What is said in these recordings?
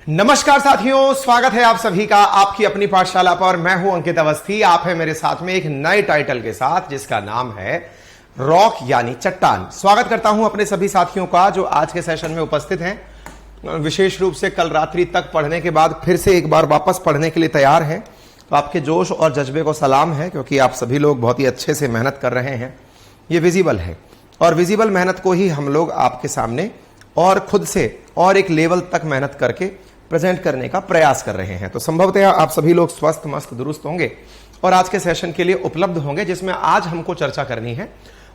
नमस्कार साथियों, स्वागत है आप सभी का आपकी अपनी पाठशाला पर। मैं हूं अंकित अवस्थी। आप है मेरे साथ में एक नए टाइटल के साथ जिसका नाम है रॉक यानी चट्टान। स्वागत करता हूं अपने सभी साथियों का जो आज के सेशन में उपस्थित हैं। विशेष रूप से कल रात्रि तक पढ़ने के बाद फिर से एक बार वापस पढ़ने के लिए तैयार हैं, तो आपके जोश और जज्बे को सलाम है, क्योंकि आप सभी लोग बहुत ही अच्छे से मेहनत कर रहे हैं। ये विजिबल है और विजिबल मेहनत को ही हम लोग आपके सामने और खुद से और एक लेवल तक मेहनत करके प्रेजेंट करने का प्रयास कर रहे हैं। तो संभवतः आप सभी लोग स्वस्थ मस्त दुरुस्त होंगे और आज के सेशन के लिए उपलब्ध होंगे, जिसमें आज हमको चर्चा करनी है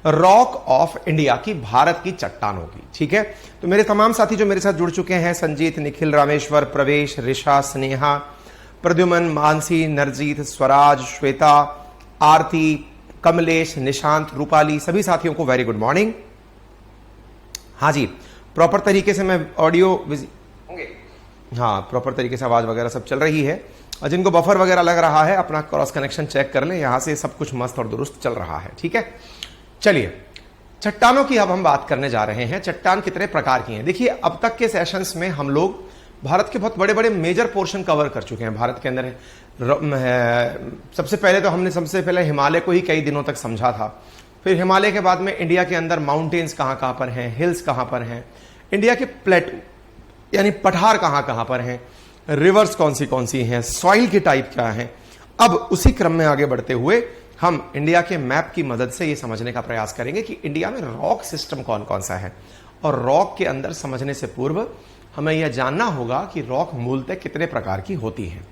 रॉक ऑफ इंडिया की, भारत की चट्टानों की। ठीक है, तो मेरे तमाम साथी जो मेरे साथ जुड़ चुके हैं, संजीत, निखिल, रामेश्वर, प्रवेश, ऋषा, स्नेहा, प्रद्युमन, मानसी, नरजीत, स्वराज, श्वेता, आरती, कमलेश, निशांत, रूपाली, सभी साथियों को वेरी गुड मॉर्निंग। हाँ जी, प्रॉपर तरीके से मैं ऑडियो होंगे, हाँ प्रॉपर तरीके से आवाज वगैरह सब चल रही है। और जिनको बफर वगैरह लग रहा है अपना क्रॉस कनेक्शन चेक कर लें, यहां से सब कुछ मस्त और दुरुस्त चल रहा है। ठीक है, चलिए चट्टानों की अब हम बात करने जा रहे हैं। चट्टान कितने प्रकार की हैं? देखिए, अब तक के सेशंस में हम लोग भारत के बहुत बड़े बड़े मेजर पोर्शन कवर कर चुके हैं। भारत के अंदर सबसे पहले तो हमने सबसे पहले हिमालय को ही कई दिनों तक समझा था। फिर हिमालय के बाद में इंडिया के अंदर माउंटेन्स कहां कहां पर हैं, हिल्स कहां पर हैं, इंडिया के प्लेटू यानी पठार कहां कहां पर हैं, रिवर्स कौन सी हैं, सॉइल की टाइप क्या है। अब उसी क्रम में आगे बढ़ते हुए हम इंडिया के मैप की मदद से यह समझने का प्रयास करेंगे कि इंडिया में रॉक सिस्टम कौन कौन सा है। और रॉक के अंदर समझने से पूर्व हमें यह जानना होगा कि रॉक मूलतः कितने प्रकार की होती है।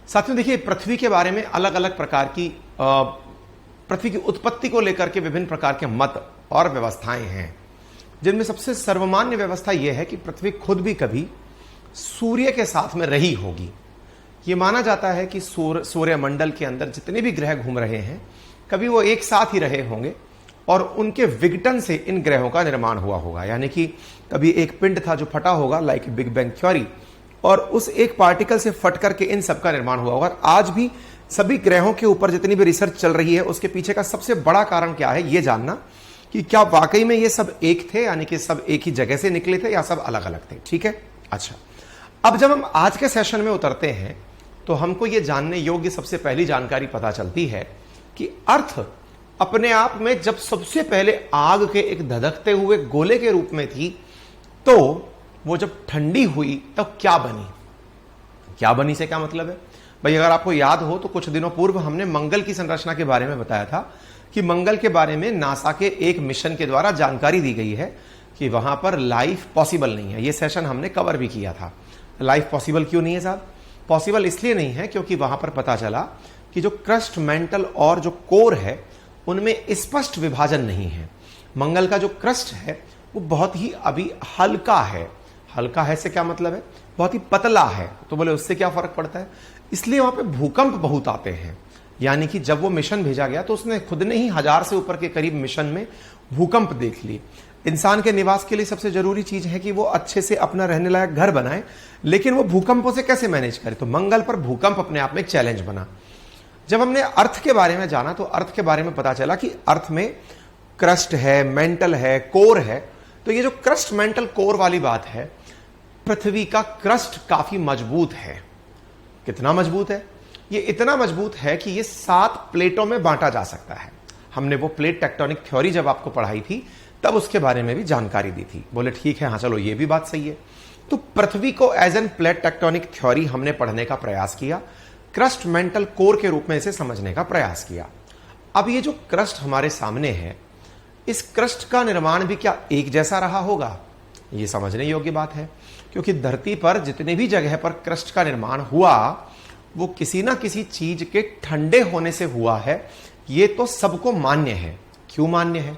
साथियों देखिए, पृथ्वी के बारे में अलग अलग प्रकार की पृथ्वी की उत्पत्ति को लेकर के विभिन्न प्रकार के मत और व्यवस्थाएं हैं, जिनमें सबसे सर्वमान्य व्यवस्था यह है कि पृथ्वी खुद भी कभी सूर्य के साथ में रही होगी। यह माना जाता है कि सूर्यमंडल के अंदर जितने भी ग्रह घूम रहे हैं कभी वो एक साथ ही रहे होंगे और उनके विघटन से इन ग्रहों का निर्माण हुआ होगा। यानी कि कभी एक पिंड था जो फटा होगा, लाइक बिग बैंग थ्योरी, और उस एक पार्टिकल से फट करके इन सबका निर्माण हुआ होगा। आज भी सभी ग्रहों के ऊपर जितनी भी रिसर्च चल रही है उसके पीछे का सबसे बड़ा कारण क्या है, यह जानना कि क्या वाकई में ये सब एक थे, यानी कि सब एक ही जगह से निकले थे या सब अलग अलग थे। ठीक है, अच्छा, अब जब हम आज के सेशन में उतरते हैं तो हमको ये जानने योग्य सबसे पहली जानकारी पता चलती है कि अर्थ अपने आप में जब सबसे पहले आग के एक धधकते हुए गोले के रूप में थी, तो वो जब ठंडी हुई तब क्या बनी। क्या बनी से क्या मतलब है भाई? अगर आपको याद हो तो कुछ दिनों पूर्व हमने मंगल की संरचना के बारे में बताया था कि मंगल के बारे में नासा के एक मिशन के द्वारा जानकारी दी गई है कि वहां पर लाइफ पॉसिबल नहीं है। यह सेशन हमने कवर भी किया था। लाइफ पॉसिबल क्यों नहीं है साहब? पॉसिबल इसलिए नहीं है क्योंकि वहां पर पता चला कि जो क्रस्ट, मेंटल और जो कोर है उनमें स्पष्ट विभाजन नहीं है। मंगल का जो क्रस्ट है वो बहुत ही अभी हल्का है। हल्का है से क्या मतलब है? बहुत ही पतला है। तो बोले उससे क्या फर्क पड़ता है? इसलिए वहां पे भूकंप बहुत आते हैं। यानी कि जब वो मिशन भेजा गया तो उसने खुद ने ही 1000 से ऊपर के करीब मिशन में भूकंप देख लिए। इंसान के निवास के लिए सबसे जरूरी चीज है कि वो अच्छे से अपना रहने लायक घर बनाए, लेकिन वो भूकंपों से कैसे मैनेज करे। तो मंगल पर भूकंप अपने आप में एक चैलेंज बना। जब हमने अर्थ के बारे में जाना तो अर्थ के बारे में पता चला कि अर्थ में क्रस्ट है, मेंटल है, कोर है। तो ये जो क्रस्ट, मेंटल, कोर वाली बात है, पृथ्वी का क्रस्ट काफी मजबूत है। कितना मजबूत है? ये इतना मजबूत है कि ये 7 प्लेटों में बांटा जा सकता है। हमने वो प्लेट टेक्टोनिक थ्योरी जब आपको पढ़ाई थी तब उसके बारे में भी जानकारी दी थी। बोले ठीक है, हाँ चलो ये भी बात सही है। तो पृथ्वी को as an plate tectonic theory हमने पढ़ने का प्रयास किया, क्रस्ट, मेंटल, कोर के रूप में इसे समझने का प्रयास किया। अब ये जो क्रस्ट हमारे सामने है, इस क्रस्ट का निर्माण भी क्या एक जैसा रहा होगा? ये समझने योग्य बात है, क्योंकि धरती पर जितने भी जगह पर क्रस्ट का निर्माण हुआ वो किसी ना किसी चीज के ठंडे होने से हुआ है। ये तो सबको मान्य है। क्यों मान्य है?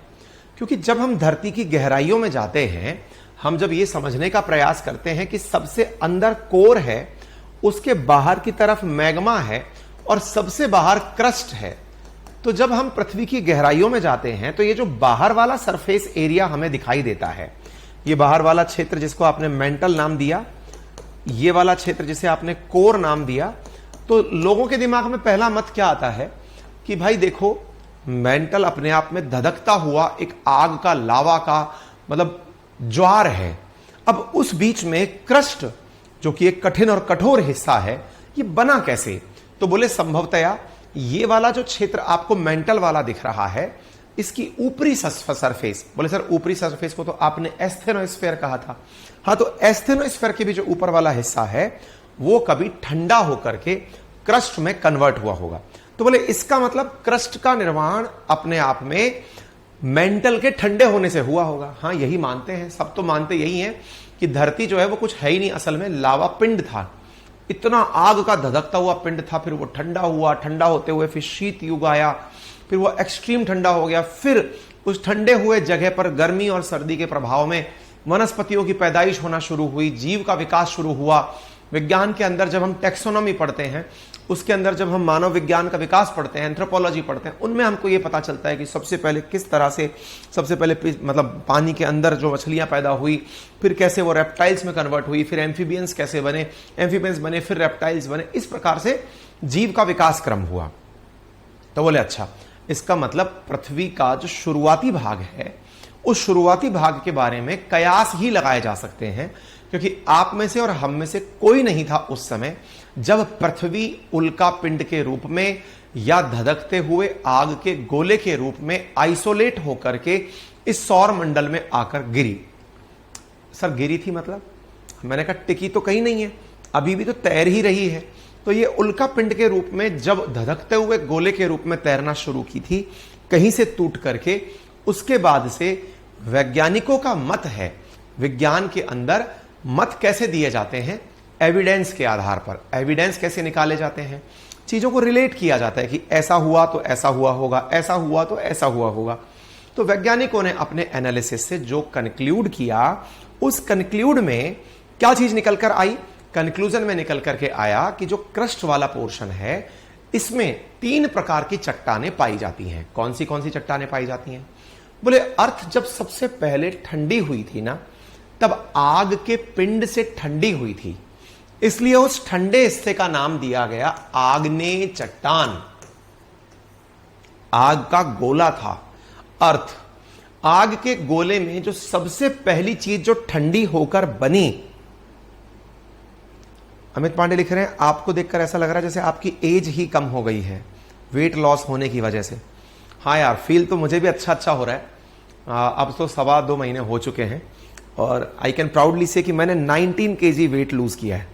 क्योंकि जब हम धरती की गहराइयों में जाते हैं, हम जब ये समझने का प्रयास करते हैं कि सबसे अंदर कोर है, उसके बाहर की तरफ मैग्मा है और सबसे बाहर क्रस्ट है। तो जब हम पृथ्वी की गहराइयों में जाते हैं तो ये जो बाहर वाला सरफेस एरिया हमें दिखाई देता है, ये बाहर वाला क्षेत्र जिसको आपने मेंटल नाम दिया, ये वाला क्षेत्र जिसे आपने कोर नाम दिया, तो लोगों के दिमाग में पहला मत क्या आता है कि भाई देखो, मेंटल अपने आप में धधकता हुआ एक आग का, लावा का मतलब ज्वार है। अब उस बीच में क्रस्ट जो कि एक कठिन और कठोर हिस्सा है, ये बना कैसे? तो बोले संभवतया ये वाला जो क्षेत्र आपको मेंटल वाला दिख रहा है, इसकी ऊपरी सरफेस, बोले सर ऊपरी सरफेस को तो आपने एस्थेनोस्फेयर कहा था। हाँ, तो एस्थेनोस्फेयर के भी जो ऊपर वाला हिस्सा है वो कभी ठंडा होकर के क्रस्ट में कन्वर्ट हुआ होगा। तो बोले इसका मतलब क्रस्ट का निर्माण अपने आप में मेंटल के ठंडे होने से हुआ होगा। हाँ, यही मानते हैं, सब तो मानते यही हैं कि धरती जो है वो कुछ है ही नहीं, असल में लावा पिंड था, इतना आग का धधकता हुआ पिंड था, फिर वो ठंडा हुआ, ठंडा होते हुए फिर शीत युग आया, फिर वो एक्सट्रीम ठंडा हो गया, फिर उस ठंडे हुए जगह पर गर्मी और सर्दी के प्रभाव में वनस्पतियों की पैदाइश होना शुरू हुई, जीव का विकास शुरू हुआ। विज्ञान के अंदर जब हम टेक्सोनॉमी पढ़ते हैं, उसके अंदर जब हम मानव विज्ञान का विकास पढ़ते हैं, एंथ्रोपोलॉजी पढ़ते हैं, उनमें हमको ये पता चलता है कि सबसे पहले किस तरह से, सबसे पहले मतलब पानी के अंदर जो मछलियां पैदा हुई, फिर कैसे वो रेप्टाइल्स में कन्वर्ट हुई, फिर एम्फीबियंस कैसे बने, एम्फीबियंस बने, फिर रेप्टाइल्स बने, इस प्रकार से जीव का विकास क्रम हुआ। तो बोले अच्छा, इसका मतलब पृथ्वी का जो शुरुआती भाग है, उस शुरुआती भाग के बारे में कयास ही लगाए जा सकते हैं, क्योंकि आप में से और हम में से कोई नहीं था उस समय जब पृथ्वी उल्का पिंड के रूप में या धधकते हुए आग के गोले के रूप में आइसोलेट होकर के इस सौर मंडल में आकर गिरी। सर गिरी थी मतलब? मैंने कहा टिकी तो कहीं नहीं है, अभी भी तो तैर ही रही है। तो ये उल्का पिंड के रूप में जब धधकते हुए गोले के रूप में तैरना शुरू की थी, कहीं से टूट करके, उसके बाद से वैज्ञानिकों का मत है, विज्ञान के अंदर मत कैसे दिए जाते हैं? एविडेंस के आधार पर। एविडेंस कैसे निकाले जाते हैं? चीजों को रिलेट किया जाता है कि ऐसा हुआ तो ऐसा हुआ होगा, ऐसा हुआ तो ऐसा हुआ होगा। तो वैज्ञानिकों ने अपने एनालिसिस से जो कंक्लूड किया, उस कंक्लूड में क्या चीज निकल कर आई? कंक्लूजन में निकल करके आया कि जो क्रस्ट वाला पोर्शन है, इसमें 3 प्रकार की चट्टानें पाई जाती हैं। कौन सी चट्टानें पाई जाती हैं? बोले अर्थ जब सबसे पहले ठंडी हुई थी ना, तब आग के पिंड से ठंडी हुई थी, इसलिए उस ठंडे हिस्से का नाम दिया गया आग्नेय चट्टान। आग का गोला था अर्थ, आग के गोले में जो सबसे पहली चीज जो ठंडी होकर बनी। अमित पांडे लिख रहे हैं, आपको देखकर ऐसा लग रहा है जैसे आपकी एज ही कम हो गई है वेट लॉस होने की वजह से। हाँ यार, फील तो मुझे भी अच्छा हो रहा है। अब तो 2.25 महीने हो चुके हैं और आई कैन प्राउडली से कि मैंने 19 kg वेट लूज किया है।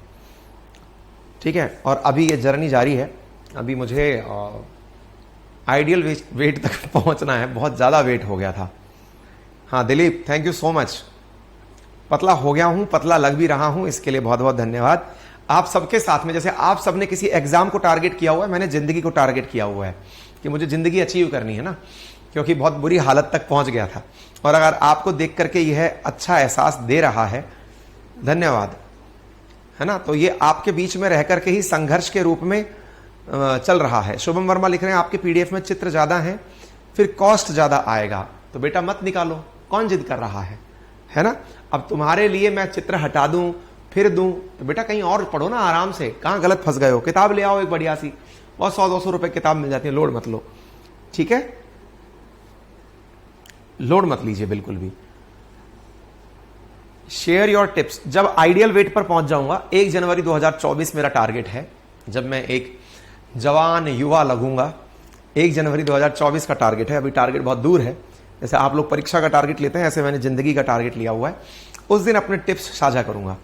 ठीक है, और अभी ये जर्नी जारी है। अभी मुझे आइडियल वेट तक पहुंचना है, बहुत ज्यादा वेट हो गया था। हाँ Dilip, thank you so much. पतला हो गया हूं, पतला लग भी रहा हूं, इसके लिए बहुत बहुत धन्यवाद आप सबके साथ में। जैसे आप सबने किसी एग्जाम को टारगेट किया हुआ है, मैंने जिंदगी को टारगेट किया हुआ है कि मुझे जिंदगी अचीव करनी है ना, क्योंकि बहुत बुरी हालत तक पहुंच गया था। और अगर आपको देख करके यह अच्छा एहसास दे रहा है, धन्यवाद, है ना। तो ये आपके बीच में रह करके ही संघर्ष के रूप में चल रहा है। शुभम वर्मा लिख रहे हैं, आपके पीडीएफ में चित्र ज्यादा हैं, फिर कॉस्ट ज्यादा आएगा। तो बेटा मत निकालो, कौन जिद कर रहा है ना। अब तुम्हारे लिए मैं चित्र हटा दूं फिर दूं, तो बेटा कहीं और पढ़ो ना आराम से। कहां गलत फंस गए हो? किताब ले आओ एक बढ़िया सी, बहुत 100-200 रुपए किताब मिल जाती है, लोड मत लो, ठीक है, लोड मत लीजिए बिल्कुल भी। Share your tips. जब आइडियल वेट पर पहुंच जाऊंगा, 1 जनवरी 2024 मेरा टारगेट है, जब मैं एक जवान युवा लगूंगा, 1 जनवरी 2024 का टारगेट है। अभी टारगेट बहुत दूर है, जैसे आप लोग परीक्षा का टारगेट लेते हैं, ऐसे मैंने जिंदगी का टारगेट लिया हुआ है। उस दिन अपने टिप्स साझा करूंगा,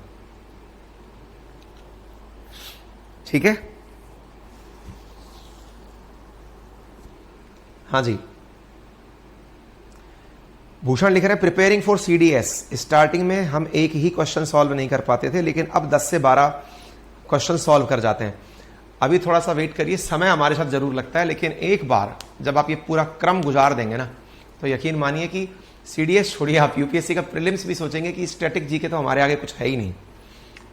ठीक है। हाँ जी, भूषण लिख रहे हैं, प्रिपेयरिंग फॉर सीडीएस। स्टार्टिंग में हम एक ही क्वेश्चन सॉल्व नहीं कर पाते थे, लेकिन अब 10 से 12 क्वेश्चन सॉल्व कर जाते हैं। अभी थोड़ा सा वेट करिए, समय हमारे साथ जरूर लगता है, लेकिन एक बार जब आप ये पूरा क्रम गुजार देंगे ना, तो यकीन मानिए कि सीडीएस छोड़िए, आप यूपीएससी का प्रीलिम्स भी सोचेंगे कि स्टैटिक जीके तो हमारे आगे कुछ है ही नहीं।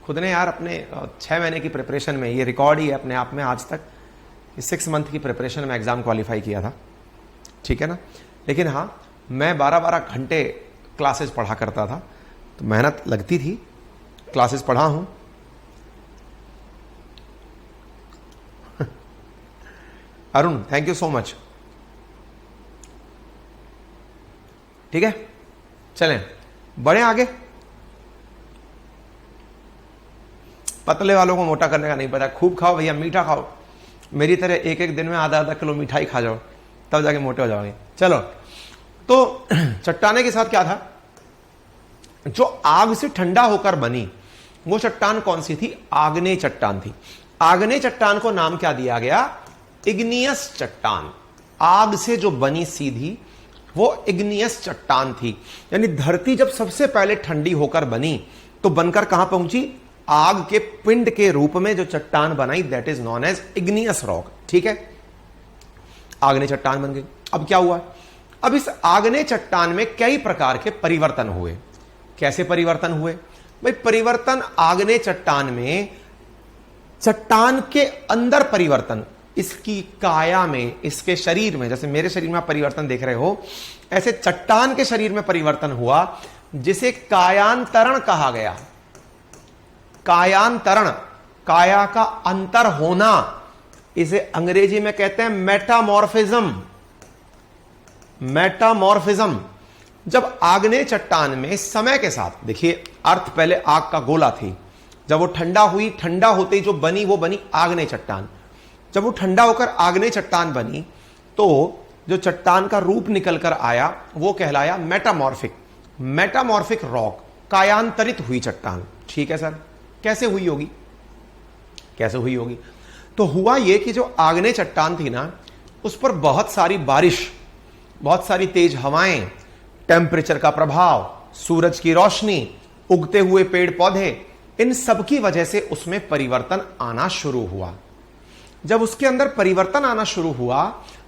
खुद ने यार अपने 6 महीने की प्रिपरेशन में, ये रिकॉर्ड ही है अपने आप में आज तक, 6 मंथ की प्रिपरेशन में एग्जाम क्वालिफाई किया था, ठीक है ना। लेकिन हाँ, मैं 12-12 घंटे क्लासेस पढ़ा करता था, तो मेहनत लगती थी, क्लासेस पढ़ा हूं। Arun, thank you so much, ठीक है, चलें बढ़े आगे। पतले वालों को मोटा करने का नहीं पता। खूब खाओ भैया, मीठा खाओ, मेरी तरह एक एक दिन में आधा आधा किलो मिठाई खा जाओ, तब जाके मोटे हो जाओगे। चलो, तो चट्टाने के साथ क्या था, जो आग से ठंडा होकर बनी वो चट्टान कौन सी थी, आग्नेय चट्टान थी। आग्नेय चट्टान को नाम क्या दिया गया, इग्नियस चट्टान। आग से जो बनी सीधी वो इग्नियस चट्टान थी। यानी धरती जब सबसे पहले ठंडी होकर बनी तो बनकर कहां पहुंची, आग के पिंड के रूप में जो चट्टान बनाई, that is known as igneous rock. ठीक है, आग्नेय चट्टान बन गई। अब क्या हुआ, अब इस आग्नेय चट्टान में कई प्रकार के परिवर्तन हुए। कैसे परिवर्तन हुए भाई, परिवर्तन आग्नेय चट्टान में, चट्टान के अंदर परिवर्तन, इसकी काया में, इसके शरीर में, जैसे मेरे शरीर में आप परिवर्तन देख रहे हो, ऐसे चट्टान के शरीर में परिवर्तन हुआ जिसे कायांतरण कहा गया। कायांतरण, काया का अंतर होना, इसे अंग्रेजी में कहते हैं मेटामॉर्फिज्म। मेटामॉर्फिज्म। जब आग्नेय चट्टान में समय के साथ, देखिए अर्थ पहले आग का गोला थी, जब वो ठंडा हुई, ठंडा होते ही जो बनी वो बनी आग्नेय चट्टान। जब वो ठंडा होकर आग्नेय चट्टान बनी तो जो चट्टान का रूप निकल कर आया वो कहलाया मेटामॉर्फिक। मेटामॉर्फिक रॉक, कायांतरित हुई चट्टान। ठीक है सर, कैसे हुई होगी, कैसे हुई होगी, तो हुआ ये कि जो आग्नेय चट्टान थी ना, उस पर बहुत सारी बारिश, बहुत सारी तेज हवाएं, टेम्परेचर का प्रभाव, सूरज की रोशनी, उगते हुए पेड़ पौधे, इन सब की वजह से उसमें परिवर्तन आना शुरू हुआ। जब उसके अंदर परिवर्तन आना शुरू हुआ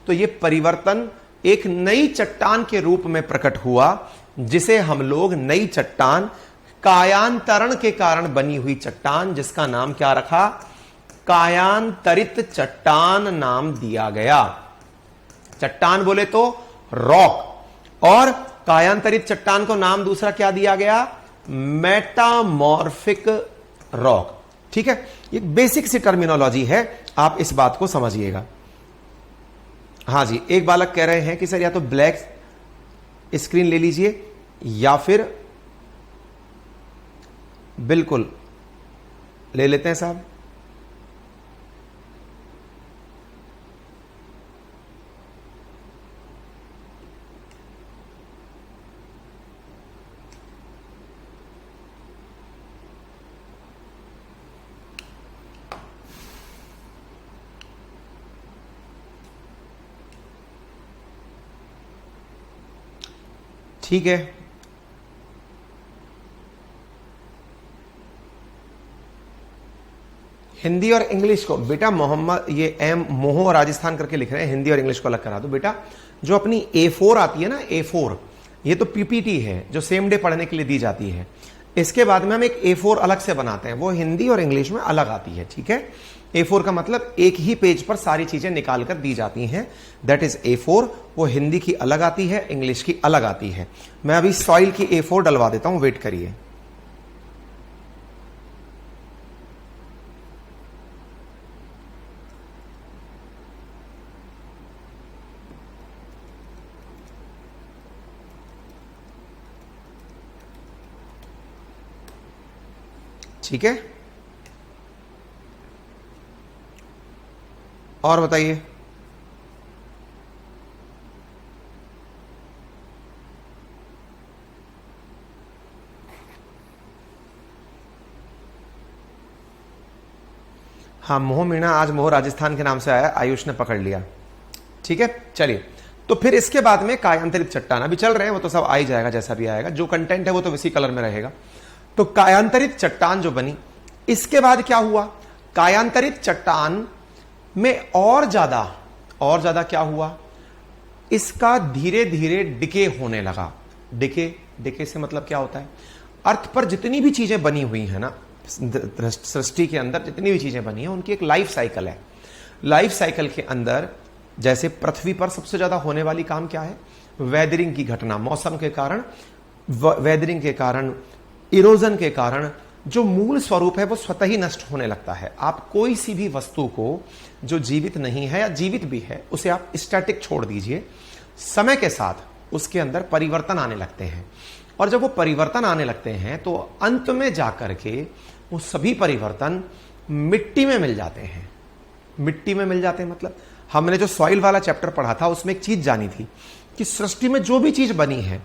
तो यह परिवर्तन एक नई चट्टान के रूप में प्रकट हुआ, जिसे हम लोग नई चट्टान, कायांतरण के कारण बनी हुई चट्टान, जिसका नाम क्या रखा, कायांतरित चट्टान नाम दिया गया। चट्टान बोले तो रॉक, और कायांतरित चट्टान को नाम दूसरा क्या दिया गया, मेटामॉर्फिक रॉक। ठीक है, ये बेसिक सी टर्मिनोलॉजी है, आप इस बात को समझिएगा। हां जी, एक बालक कह रहे हैं कि सर या तो ब्लैक स्क्रीन ले लीजिए या फिर, बिल्कुल ले लेते हैं साहब। ठीक है, हिंदी और इंग्लिश को बेटा, मोहम्मद ये एम मोहो राजस्थान करके लिख रहे हैं, हिंदी और इंग्लिश को अलग करा दो बेटा। जो अपनी A4 आती है ना, A4, ये तो PPT है जो सेम डे पढ़ने के लिए दी जाती है। इसके बाद में हम एक A4 अलग से बनाते हैं, वो हिंदी और इंग्लिश में अलग आती है। ठीक है, A4 का मतलब एक ही पेज पर सारी चीजें निकाल कर दी जाती हैं, दैट इज A4। वो हिंदी की अलग आती है, इंग्लिश की अलग आती है। मैं अभी सॉइल की A4 डलवा देता हूं, वेट करिए। ठीक है, और बताइए। हाँ, मोह मीणा आज मोह राजस्थान के नाम से आया, आयुष ने पकड़ लिया। ठीक है, चलिए, तो फिर इसके बाद में कायांतरित चट्टान अभी चल रहे हैं, वो तो सब आ ही जाएगा, जैसा भी आएगा, जो कंटेंट है वो तो इसी कलर में रहेगा। तो कायांतरित चट्टान जो बनी, इसके बाद क्या हुआ, कायांतरित चट्टान में और ज्यादा क्या हुआ, इसका धीरे धीरे डिके होने लगा। डिके से मतलब क्या होता है, अर्थ पर जितनी भी चीजें बनी हुई है ना, सृष्टि के अंदर जितनी भी चीजें बनी है, उनकी एक लाइफ साइकिल है। लाइफ साइकिल के अंदर जैसे पृथ्वी पर सबसे ज्यादा होने वाली काम क्या है, वेदरिंग की घटना, मौसम के कारण, वेदरिंग के कारण, इरोजन के कारण जो मूल स्वरूप है वो स्वतः ही नष्ट होने लगता है। आप कोई सी भी वस्तु को जो जीवित नहीं है या जीवित भी है, उसे आप स्टैटिक छोड़ दीजिए, समय के साथ उसके अंदर परिवर्तन आने लगते हैं। और जब वो परिवर्तन आने लगते हैं तो अंत में जाकर के वो सभी परिवर्तन मिट्टी में मिल जाते हैं। मिट्टी में मिल जाते हैं मतलब हमने जो सॉइल वाला चैप्टर पढ़ा था उसमें एक चीज जानी थी कि सृष्टि में जो भी चीज बनी है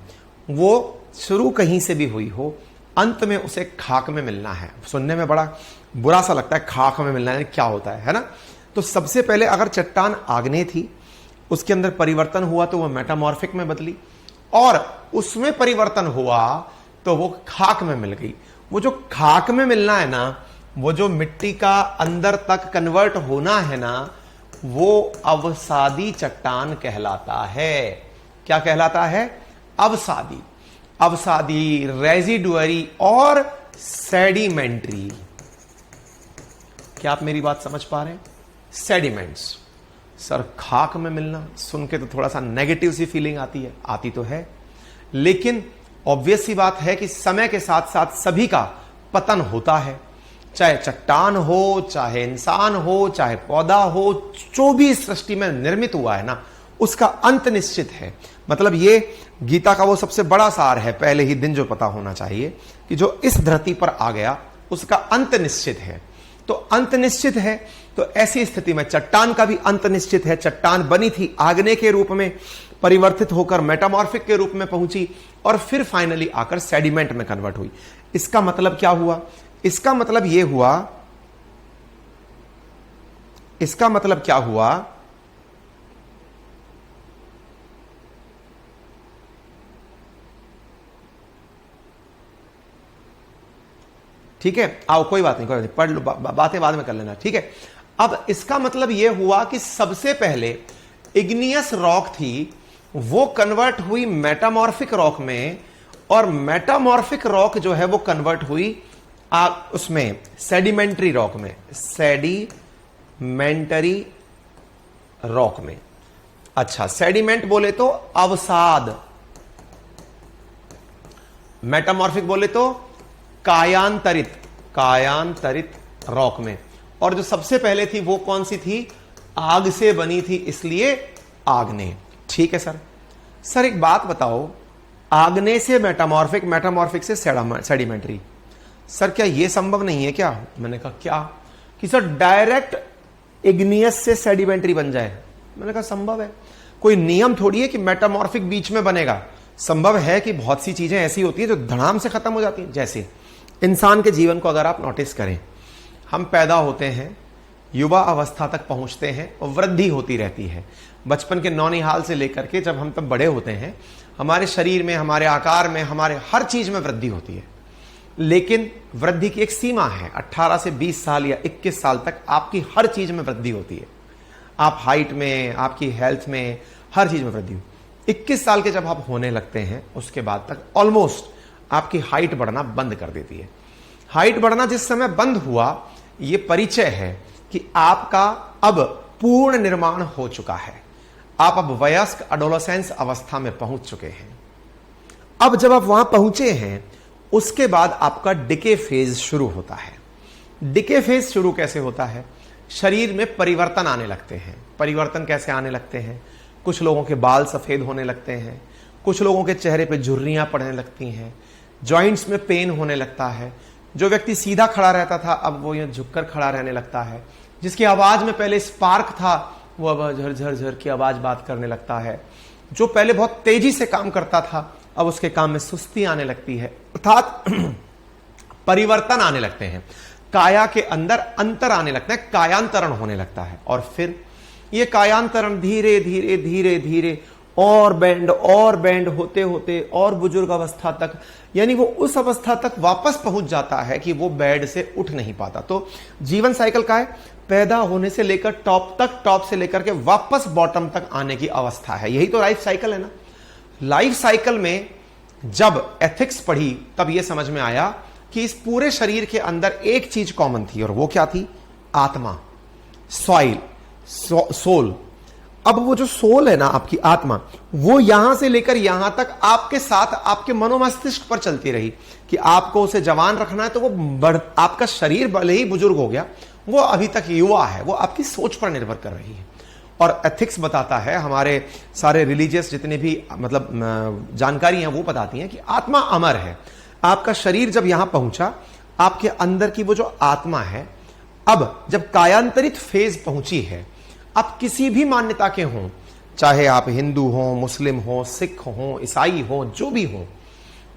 वो शुरू कहीं से भी हुई हो, अंत में उसे खाक में मिलना है। सुनने में बड़ा बुरा सा लगता है, खाक में मिलना है क्या होता है ना। तो सबसे पहले अगर चट्टान आग्नेय थी, उसके अंदर परिवर्तन हुआ तो वो मेटामॉर्फिक में बदली, और उसमें परिवर्तन हुआ तो वो खाक में मिल गई। वो जो खाक में मिलना है ना, वो जो मिट्टी का अंदर तक कन्वर्ट होना है ना, वो अवसादी चट्टान कहलाता है। क्या कहलाता है? अवसादी। अवसादी, रेजिडुअरी और सेडिमेंट्री। क्या आप मेरी बात समझ पा रहे हैं? सेडिमेंट्स। सर खाक में मिलना सुन के तो थोड़ा सा नेगेटिव सी फीलिंग आती है, आती तो है, लेकिन ऑब्वियस सी बात है कि समय के साथ साथ सभी का पतन होता है। चाहे चट्टान हो, चाहे इंसान हो, चाहे पौधा हो, जो भी सृष्टि में निर्मित हुआ है ना, उसका अंत निश्चित है। मतलब ये गीता का वो सबसे बड़ा सार है, पहले ही दिन जो पता होना चाहिए कि जो इस धरती पर आ गया उसका अंत निश्चित है। तो अंत निश्चित है, तो ऐसी स्थिति में चट्टान का भी अंत निश्चित है। चट्टान बनी थी आग्नेय के रूप में, परिवर्तित होकर मेटामॉर्फिक के रूप में पहुंची और फिर फाइनली आकर सेडिमेंट में कन्वर्ट हुई। इसका मतलब क्या हुआ? इसका मतलब यह हुआ, इसका मतलब क्या हुआ ठीक है, आओ कोई बात नहीं, कोई बात नहीं, पढ़ लो, बातें बाद में कर लेना, ठीक है। अब इसका मतलब यह हुआ कि सबसे पहले इग्नियस रॉक थी, वो कन्वर्ट हुई मेटामॉर्फिक रॉक में, और मेटामॉर्फिक रॉक जो है वो कन्वर्ट हुई उसमें सेडिमेंट्री रॉक में, सेडिमेंटरी रॉक में। अच्छा, सेडिमेंट बोले तो अवसाद, मेटामॉर्फिक बोले तो कायांतरित, कायांतरित रॉक में। और जो सबसे पहले थी वो कौन सी थी? आग से बनी थी, इसलिए आग्नेय। ठीक है सर। सर एक बात बताओ, आग्नेय से मेटामॉर्फिक, मेटामॉर्फिक से सेडिमेंट्री, सर क्या यह संभव नहीं है क्या? मैंने कहा क्या? कि सर डायरेक्ट इग्नियस से सेडिमेंट्री बन जाए। मैंने कहा संभव है, कोई नियम थोड़ी है कि मेटामॉर्फिक बीच में बनेगा। संभव है कि बहुत सी चीजें ऐसी होती है जो धड़ाम से खत्म हो जाती हैं। जैसे इंसान के जीवन को अगर आप नोटिस करें, हम पैदा होते हैं, युवा अवस्था तक पहुंचते हैं और वृद्धि होती रहती है। बचपन के नौनिहाल से लेकर के जब हम तब बड़े होते हैं, हमारे शरीर में, हमारे आकार में, हमारे हर चीज में वृद्धि होती है। लेकिन वृद्धि की एक सीमा है। 18 से 20 साल या 21 साल तक आपकी हर चीज में वृद्धि होती है। आप हाइट में, आपकी हेल्थ में, हर चीज में वृद्धि हो। 21 साल के जब आप होने लगते हैं, उसके बाद तक ऑलमोस्ट आपकी हाइट बढ़ना बंद कर देती है। हाइट बढ़ना जिस समय बंद हुआ, यह परिचय है कि आपका अब पूर्ण निर्माण हो चुका है। आप अब वयस्क एडोलेसेंस अवस्था में पहुंच चुके हैं। अब जब आप वहां पहुंचे हैं, उसके बाद आपका डिके फेज शुरू होता है। डिके फेज शुरू कैसे होता है? शरीर में परिवर्तन आने लगते हैं। परिवर्तन कैसे आने लगते हैं? कुछ लोगों के बाल सफेद होने लगते हैं, कुछ लोगों के चेहरे पे झुर्रियां पड़ने लगती हैं, जॉइंट्स में पेन होने लगता है। जो व्यक्ति सीधा खड़ा रहता था, अब वो यूं झुककर खड़ा रहने लगता है। जिसकी आवाज में पहले स्पार्क था, वो अब झर झर की आवाज बात करने लगता है। जो पहले बहुत तेजी से काम करता था, अब उसके काम में सुस्ती आने लगती है। अर्थात परिवर्तन आने लगते हैं, काया के अंदर अंतर आने लगता है, कायांतरण होने लगता है। और फिर ये कायांतरण धीरे धीरे धीरे धीरे और बैंड होते होते और बुजुर्ग अवस्था तक, यानी वो उस अवस्था तक वापस पहुंच जाता है कि वो बेड से उठ नहीं पाता। तो जीवन साइकिल का है, पैदा होने से लेकर टॉप तक, टॉप से लेकर के वापस बॉटम तक आने की अवस्था है। यही तो लाइफ साइकिल है ना। लाइफ साइकिल में जब एथिक्स पढ़ी, तब यह समझ में आया कि इस पूरे शरीर के अंदर एक चीज कॉमन थी, और वो क्या थी? आत्मा, सॉइल, सोल। अब वो जो सोल है ना, आपकी आत्मा, वो यहां से लेकर यहां तक आपके साथ, आपके मनोमस्तिष्क पर चलती रही कि आपको उसे जवान रखना है। तो वो आपका शरीर भले ही बुजुर्ग हो गया, वो अभी तक युवा है। वो आपकी सोच पर निर्भर कर रही है। और एथिक्स बताता है, हमारे सारे रिलीजियस जितने भी मतलब जानकारी हैं वो बताती हैं कि आत्मा अमर है। आपका शरीर जब यहां पहुंचा, आपके अंदर की वो जो आत्मा है, अब जब कायांतरित फेज पहुंची है, आप किसी भी मान्यता के हों, चाहे आप हिंदू हो, मुस्लिम हो, सिख हो, ईसाई हो, जो भी हो,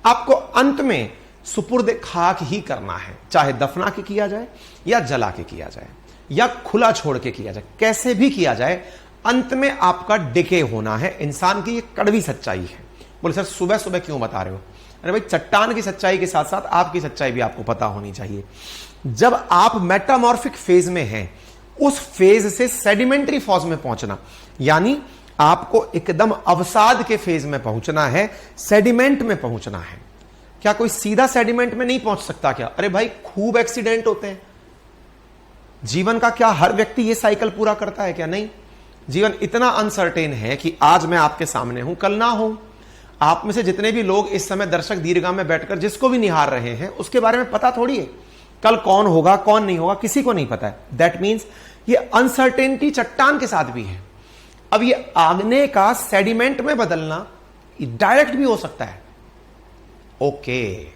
आपको अंत में सुपुर्द खाक ही करना है। चाहे दफना के किया जाए या जला के किया जाए या खुला छोड़ के किया जाए, कैसे भी किया जाए, अंत में आपका डिके होना है। इंसान की ये कड़वी सच्चाई है। बोले सर सुबह सुबह क्यों बता रहे हो? अरे भाई, चट्टान की सच्चाई के साथ साथ आपकी सच्चाई भी आपको पता होनी चाहिए। जब आप मेटामॉर्फिक फेज में हैं, उस फेज से सेडिमेंट्री फेज में पहुंचना, यानी आपको एकदम अवसाद के फेज में पहुंचना है, सेडिमेंट में पहुंचना है। क्या कोई सीधा सेडिमेंट में नहीं पहुंच सकता क्या? अरे भाई, खूब एक्सीडेंट होते हैं। जीवन का क्या हर व्यक्ति ये साइकिल पूरा करता है क्या? नहीं। जीवन इतना अनसर्टेन है कि आज मैं आपके सामने हूं, कल ना हूं। आप में से जितने भी लोग इस समय दर्शक दीर्घा में बैठकर जिसको भी निहार रहे हैं, उसके बारे में पता थोड़ी है कल कौन होगा कौन नहीं होगा, किसी को नहीं पता है। दैट मीन्स ये अनसर्टेनिटी चट्टान के साथ भी है। अब ये आगने का सेडिमेंट में बदलना डायरेक्ट भी हो सकता है। ओके,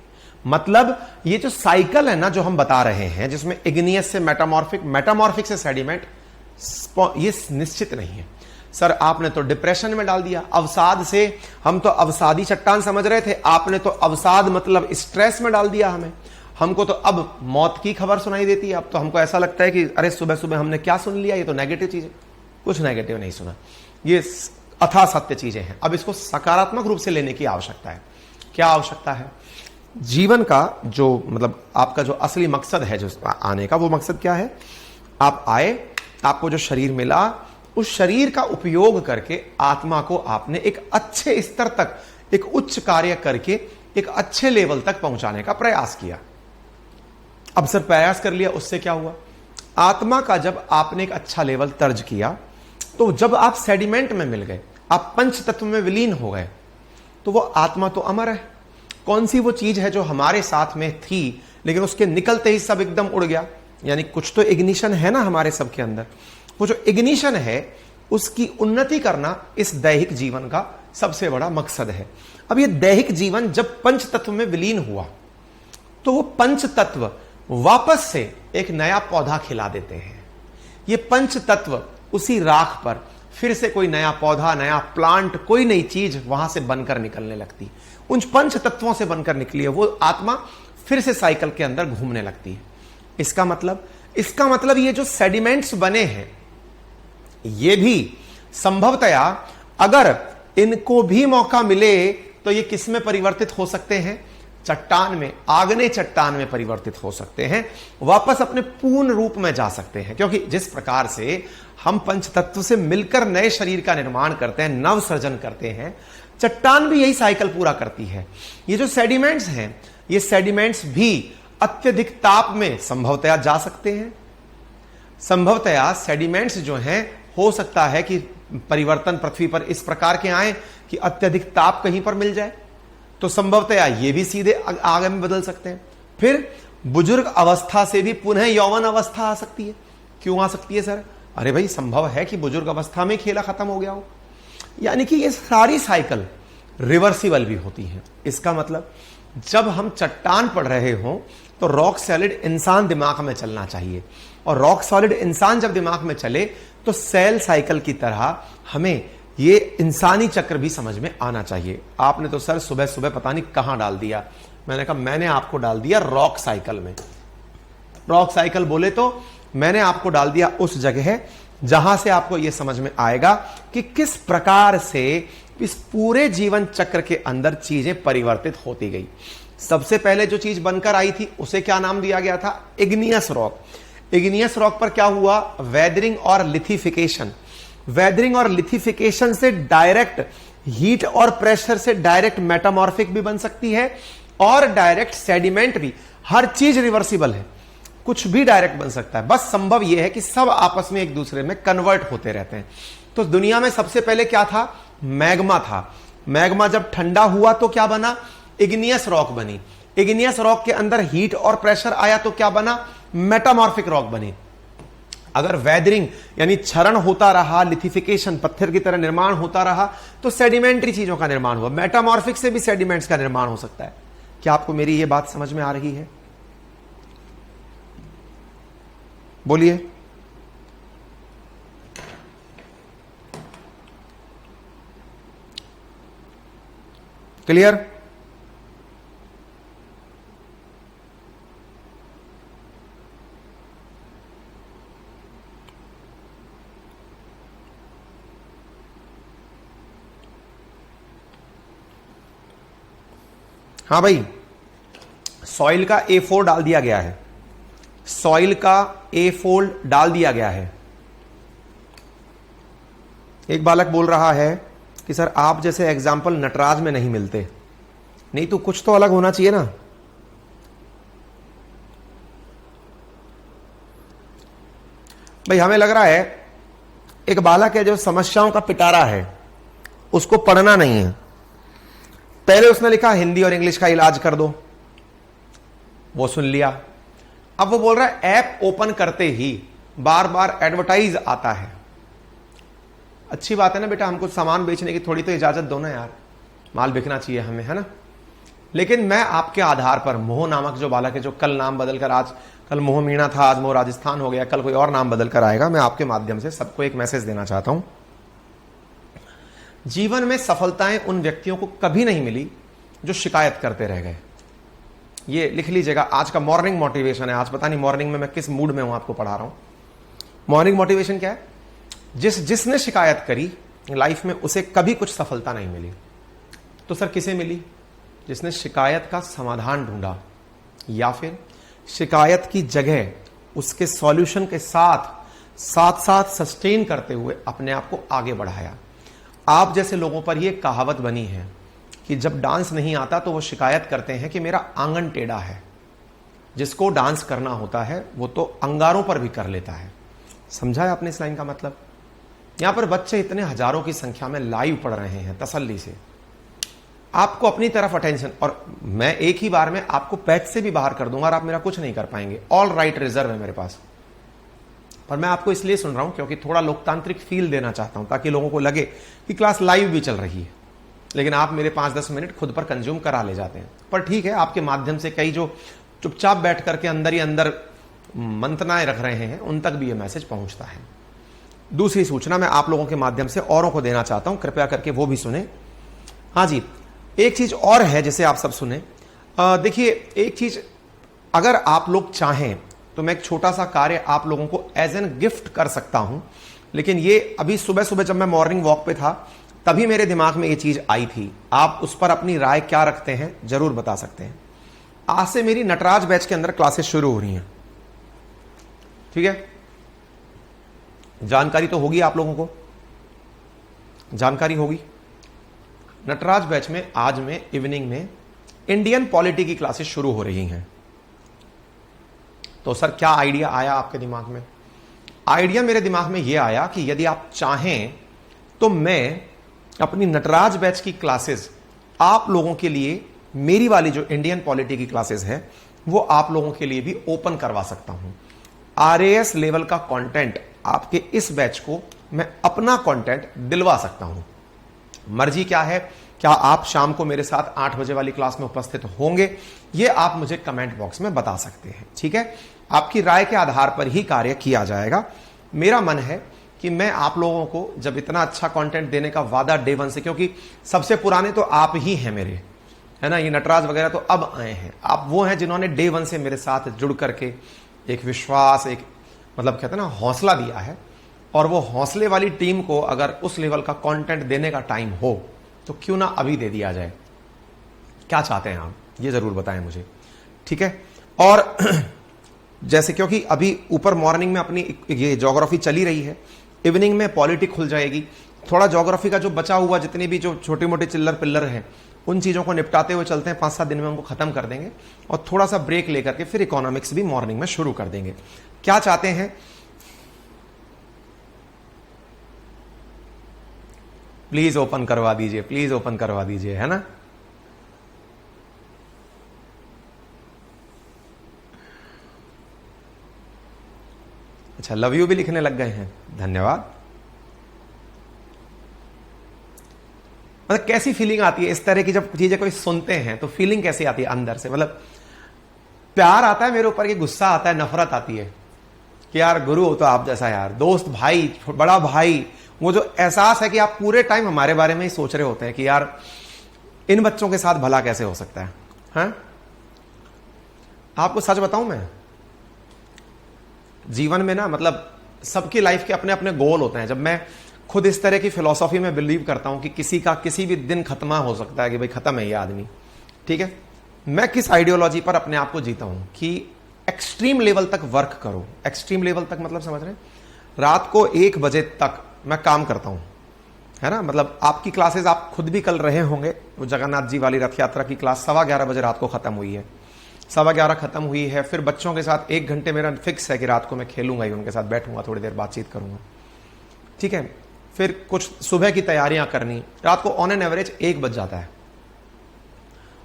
मतलब ये जो साइकिल है ना, जो हम बता रहे हैं, जिसमें इग्नियस से मेटामॉर्फिक, मेटामॉर्फिक से सेडिमेंट, ये निश्चित नहीं है। सर आपने तो डिप्रेशन में डाल दिया, अवसाद से, हम तो अवसादी चट्टान समझ रहे थे, आपने तो अवसाद मतलब स्ट्रेस में डाल दिया हमें। हमको तो अब मौत की खबर सुनाई देती है। अब तो हमको ऐसा लगता है कि अरे सुबह सुबह हमने क्या सुन लिया, ये तो नेगेटिव चीज है। कुछ नेगेटिव नहीं सुना, ये अथाह सत्य चीजें हैं। अब इसको सकारात्मक रूप से लेने की आवश्यकता है। क्या आवश्यकता है? जीवन का जो मतलब आपका जो असली मकसद है, जो आने का, वो मकसद क्या है? आप आए, आपको जो शरीर मिला, उस शरीर का उपयोग करके आत्मा को आपने एक अच्छे स्तर तक, एक उच्च कार्य करके एक अच्छे लेवल तक पहुंचाने का प्रयास किया। अब सर प्रयास कर लिया, उससे क्या हुआ? आत्मा का जब आपने एक अच्छा लेवल तर्ज किया, तो जब आप सेडिमेंट में मिल गए, आप पंच तत्व में विलीन हो गए, तो वो आत्मा तो अमर है। कौन सी वो चीज है जो हमारे साथ में थी लेकिन उसके निकलते ही सब एकदम उड़ गया? यानी कुछ तो इग्निशन है ना हमारे सबके अंदर। वो जो इग्निशन है, उसकी उन्नति करना इस दैहिक जीवन का सबसे बड़ा मकसद है। अब ये दैहिक जीवन जब पंच तत्व में विलीन हुआ, तो वो पंच तत्व वापस से एक नया पौधा खिला देते हैं। ये पंच तत्व उसी राख पर फिर से कोई नया पौधा, नया प्लांट, कोई नई चीज वहां से बनकर निकलने लगती। उन पंच तत्वों से बनकर निकली है वो आत्मा, फिर से साइकिल के अंदर घूमने लगती है। इसका मतलब ये जो सेडिमेंट्स बने हैं, ये भी संभवतया अगर इनको भी मौका मिले तो ये किस में परिवर्तित हो सकते हैं? चट्टान में, आग्नेय चट्टान में परिवर्तित हो सकते हैं, वापस अपने पूर्ण रूप में जा सकते हैं। क्योंकि जिस प्रकार से हम पंच तत्व से मिलकर नए शरीर का निर्माण करते हैं, नव सृजन करते हैं, चट्टान भी यही साइकिल पूरा करती है। ये जो सेडिमेंट्स हैं, ये सेडिमेंट्स भी अत्यधिक ताप में संभवतया जा सकते हैं। संभवतया सेडिमेंट्स जो हैं, हो सकता है कि परिवर्तन पृथ्वी पर इस प्रकार के आए कि अत्यधिक ताप कहीं पर मिल जाए, तो संभवतया ये भी सीधे आगे में बदल सकते हैं। फिर बुजुर्ग अवस्था से भी पुनः यौवन अवस्था आ सकती है। क्यों आ सकती है सर? अरे भाई, संभव है कि बुजुर्ग अवस्था में खेला खत्म हो गया हो। यानी कि ये सारी साइकिल रिवर्सिबल भी होती है। इसका मतलब जब हम चट्टान पढ़ रहे हो तो रॉक सॉलिड इंसान दिमाग में चलना चाहिए, और रॉक सॉलिड इंसान जब दिमाग में चले तो सेल साइकिल की तरह हमें ये इंसानी चक्र भी समझ में आना चाहिए। आपने तो सर सुबह सुबह पता नहीं कहां डाल दिया। मैंने कहा मैंने आपको डाल दिया रॉक साइकिल में। रॉक साइकिल बोले तो मैंने आपको डाल दिया उस जगह जहां से आपको यह समझ में आएगा कि किस प्रकार से इस पूरे जीवन चक्र के अंदर चीजें परिवर्तित होती गई। सबसे पहले जो चीज बनकर आई थी उसे क्या नाम दिया गया था? Igneous rock. इग्नियस रॉक पर क्या हुआ? वेदरिंग और लिथिफिकेशन। वेदरिंग और लिथिफिकेशन से डायरेक्ट हीट और प्रेशर से डायरेक्ट मेटामॉर्फिक भी बन सकती है और डायरेक्ट सेडिमेंट भी। हर चीज रिवर्सिबल है, कुछ भी डायरेक्ट बन सकता है। बस संभव यह है कि सब आपस में एक दूसरे में कन्वर्ट होते रहते हैं। तो दुनिया में सबसे पहले क्या था? मैग्मा था। मैग्मा जब ठंडा हुआ तो क्या बना? इग्नियस रॉक बनी। इग्नियस रॉक के अंदर हीट और प्रेशर आया तो क्या बना? मेटामॉर्फिक रॉक बनी। अगर वेदरिंग यानी क्षरण होता रहा, लिथिफिकेशन पत्थर की तरह निर्माण होता रहा, तो सेडिमेंट्री चीजों का निर्माण हुआ। मेटामॉर्फिक से भी सेडिमेंट्स का निर्माण हो सकता है। क्या आपको मेरी यह बात समझ में आ रही है? बोलिए। क्लियर? हाँ भाई, सॉइल का A4 डाल दिया गया है, सॉइल का A4 डाल दिया गया है। एक बालक बोल रहा है कि सर आप जैसे एग्जाम्पल नटराज में नहीं मिलते। नहीं तो कुछ तो अलग होना चाहिए ना। भाई हमें लग रहा है एक बालक है जो समस्याओं का पिटारा है, उसको पढ़ना नहीं है। पहले उसने लिखा हिंदी और इंग्लिश का इलाज कर दो, वो सुन लिया। अब वो बोल रहा है ऐप ओपन करते ही बार बार एडवर्टाइज आता है। अच्छी बात है ना बेटा, हमको सामान बेचने की थोड़ी तो इजाजत दो ना यार, माल बिकना चाहिए हमें, है ना। लेकिन मैं आपके आधार पर, मोह नामक जो बालक है जो कल नाम बदलकर, आज कल मोह मीणा था, आज मोह राजस्थान हो गया, कल कोई और नाम बदल कर आएगा, मैं आपके माध्यम से सबको एक मैसेज देना चाहता हूं। जीवन में सफलताएं उन व्यक्तियों को कभी नहीं मिली जो शिकायत करते रह गए। ये लिख लीजिएगा, आज का मॉर्निंग मोटिवेशन है। आज पता नहीं मॉर्निंग में मैं किस मूड में हूं, आपको पढ़ा रहा हूं। मॉर्निंग मोटिवेशन क्या है? जिसने शिकायत करी लाइफ में उसे कभी कुछ सफलता नहीं मिली। तो सर किसे मिली? जिसने शिकायत का समाधान ढूंढा, या फिर शिकायत की जगह उसके सॉल्यूशन के साथ साथ सस्टेन करते हुए अपने आप को आगे बढ़ाया। आप जैसे लोगों पर यह कहावत बनी है कि जब डांस नहीं आता तो वो शिकायत करते हैं कि मेरा आंगन टेढ़ा है। जिसको डांस करना होता है वो तो अंगारों पर भी कर लेता है। समझा है आपने इस लाइन का मतलब? यहां पर बच्चे इतने हजारों की संख्या में लाइव पढ़ रहे हैं तसल्ली से। आपको अपनी तरफ अटेंशन, और मैं एक ही बार में आपको पैच से भी बाहर कर दूंगा और आप मेरा कुछ नहीं कर पाएंगे। ऑल राइट रिजर्व है मेरे पास, पर मैं आपको इसलिए सुन रहा हूं क्योंकि थोड़ा लोकतांत्रिक फील देना चाहता हूं, ताकि लोगों को लगे कि क्लास लाइव भी चल रही है। लेकिन आप मेरे 5-10 मिनट खुद पर कंज्यूम करा ले जाते हैं। पर ठीक है, आपके माध्यम से कई जो चुपचाप बैठ करके अंदर ही अंदर मंत्रनाएं रख रहे हैं, उन तक भी ये मैसेज पहुंचता है। दूसरी सूचना मैं आप लोगों के माध्यम से औरों को देना चाहता हूं, कृपया करके वो भी सुने। हाँ जी, एक चीज और है जिसे आप सब सुने। देखिए, एक चीज अगर आप लोग चाहें तो मैं एक छोटा सा कार्य आप लोगों को एज एन गिफ्ट कर सकता हूं। लेकिन ये अभी सुबह सुबह जब मैं मॉर्निंग वॉक पे था तभी मेरे दिमाग में ये चीज आई थी। आप उस पर अपनी राय क्या रखते हैं जरूर बता सकते हैं। आज से मेरी नटराज बैच के अंदर क्लासेस शुरू हो रही हैं, ठीक है? जानकारी तो होगी आप लोगों को, जानकारी होगी। नटराज बैच में आज में इवनिंग में इंडियन पॉलिटी की क्लासेस शुरू हो रही हैं। तो सर क्या आइडिया आया आपके दिमाग में? आइडिया मेरे दिमाग में यह आया कि यदि आप चाहें तो मैं अपनी नटराज बैच की क्लासेस आप लोगों के लिए, मेरी वाली जो इंडियन पॉलिटी की क्लासेस है वो आप लोगों के लिए भी ओपन करवा सकता हूं। RAS लेवल का कंटेंट आपके इस बैच को मैं अपना कंटेंट दिलवा सकता हूं। मर्जी क्या है, क्या आप शाम को मेरे साथ 8 बजे वाली क्लास में उपस्थित होंगे, ये आप मुझे कमेंट बॉक्स में बता सकते हैं, ठीक है? आपकी राय के आधार पर ही कार्य किया जाएगा। मेरा मन है कि मैं आप लोगों को जब इतना अच्छा कंटेंट देने का वादा डे 1 से, क्योंकि सबसे पुराने तो आप ही हैं मेरे, है ना, ये नटराज वगैरह तो अब आए हैं। आप वो हैं जिन्होंने डे 1 से मेरे साथ जुड़ करके एक विश्वास, एक मतलब कहते हैं ना हौसला दिया है। और वो हौसले वाली टीम को अगर उस लेवल का कंटेंट देने का टाइम हो तो क्यों ना अभी दे दिया जाए। क्या चाहते हैं आप, ये जरूर बताएं मुझे, ठीक है? और जैसे क्योंकि अभी ऊपर मॉर्निंग में अपनी ये ज्योग्राफी चली रही है, इवनिंग में पॉलिटिक खुल जाएगी। थोड़ा ज्योग्राफी का जो बचा हुआ जितनी भी जो छोटे मोटे चिल्लर पिल्लर हैं उन चीजों को निपटाते हुए चलते हैं। 5-7 दिन में उनको खत्म कर देंगे और थोड़ा सा ब्रेक लेकर के फिर इकोनॉमिक्स भी मॉर्निंग में शुरू कर देंगे। क्या चाहते हैं? प्लीज ओपन करवा दीजिए, प्लीज ओपन करवा दीजिए, है ना? अच्छा, लव यू भी लिखने लग गए हैं, धन्यवाद। मतलब कैसी फीलिंग आती है इस तरह की जब चीजें कोई सुनते हैं, तो फीलिंग कैसी आती है अंदर से? मतलब प्यार आता है मेरे ऊपर कि गुस्सा आता है, नफरत आती है? कि यार गुरु हो तो आप जैसा, यार दोस्त, भाई, बड़ा भाई, वो जो एहसास है कि आप पूरे टाइम हमारे बारे में ही सोच रहे होते हैं कि यार इन बच्चों के साथ भला कैसे हो सकता है। हाँ? आपको सच बताऊं, मैं जीवन में ना, मतलब सबकी लाइफ के अपने अपने गोल होते हैं। जब मैं खुद इस तरह की फिलॉसफी में बिलीव करता हूं कि किसी का किसी भी दिन खत्म हो सकता है, कि भाई खत्म है ये आदमी, ठीक है, मैं किस आइडियोलॉजी पर अपने आप को जीता हूं कि एक्सट्रीम लेवल तक वर्क करो। एक्सट्रीम लेवल तक मतलब समझ रहे हैं, रात को 1 बजे तक मैं काम करता हूं, है ना। मतलब आपकी क्लासेस आप खुद भी कल रहे होंगे, वो जगन्नाथ जी वाली रथ यात्रा की क्लास 11:15 बजे रात को खत्म हुई है, 11:15 खत्म हुई है। फिर बच्चों के साथ 1 घंटे मेरा फिक्स है कि रात को मैं खेलूंगा ही, उनके साथ बैठूंगा, थोड़ी देर बातचीत करूंगा, ठीक है। फिर कुछ सुबह की तैयारियां करनी, रात को ऑन एन एवरेज 1 बज जाता है,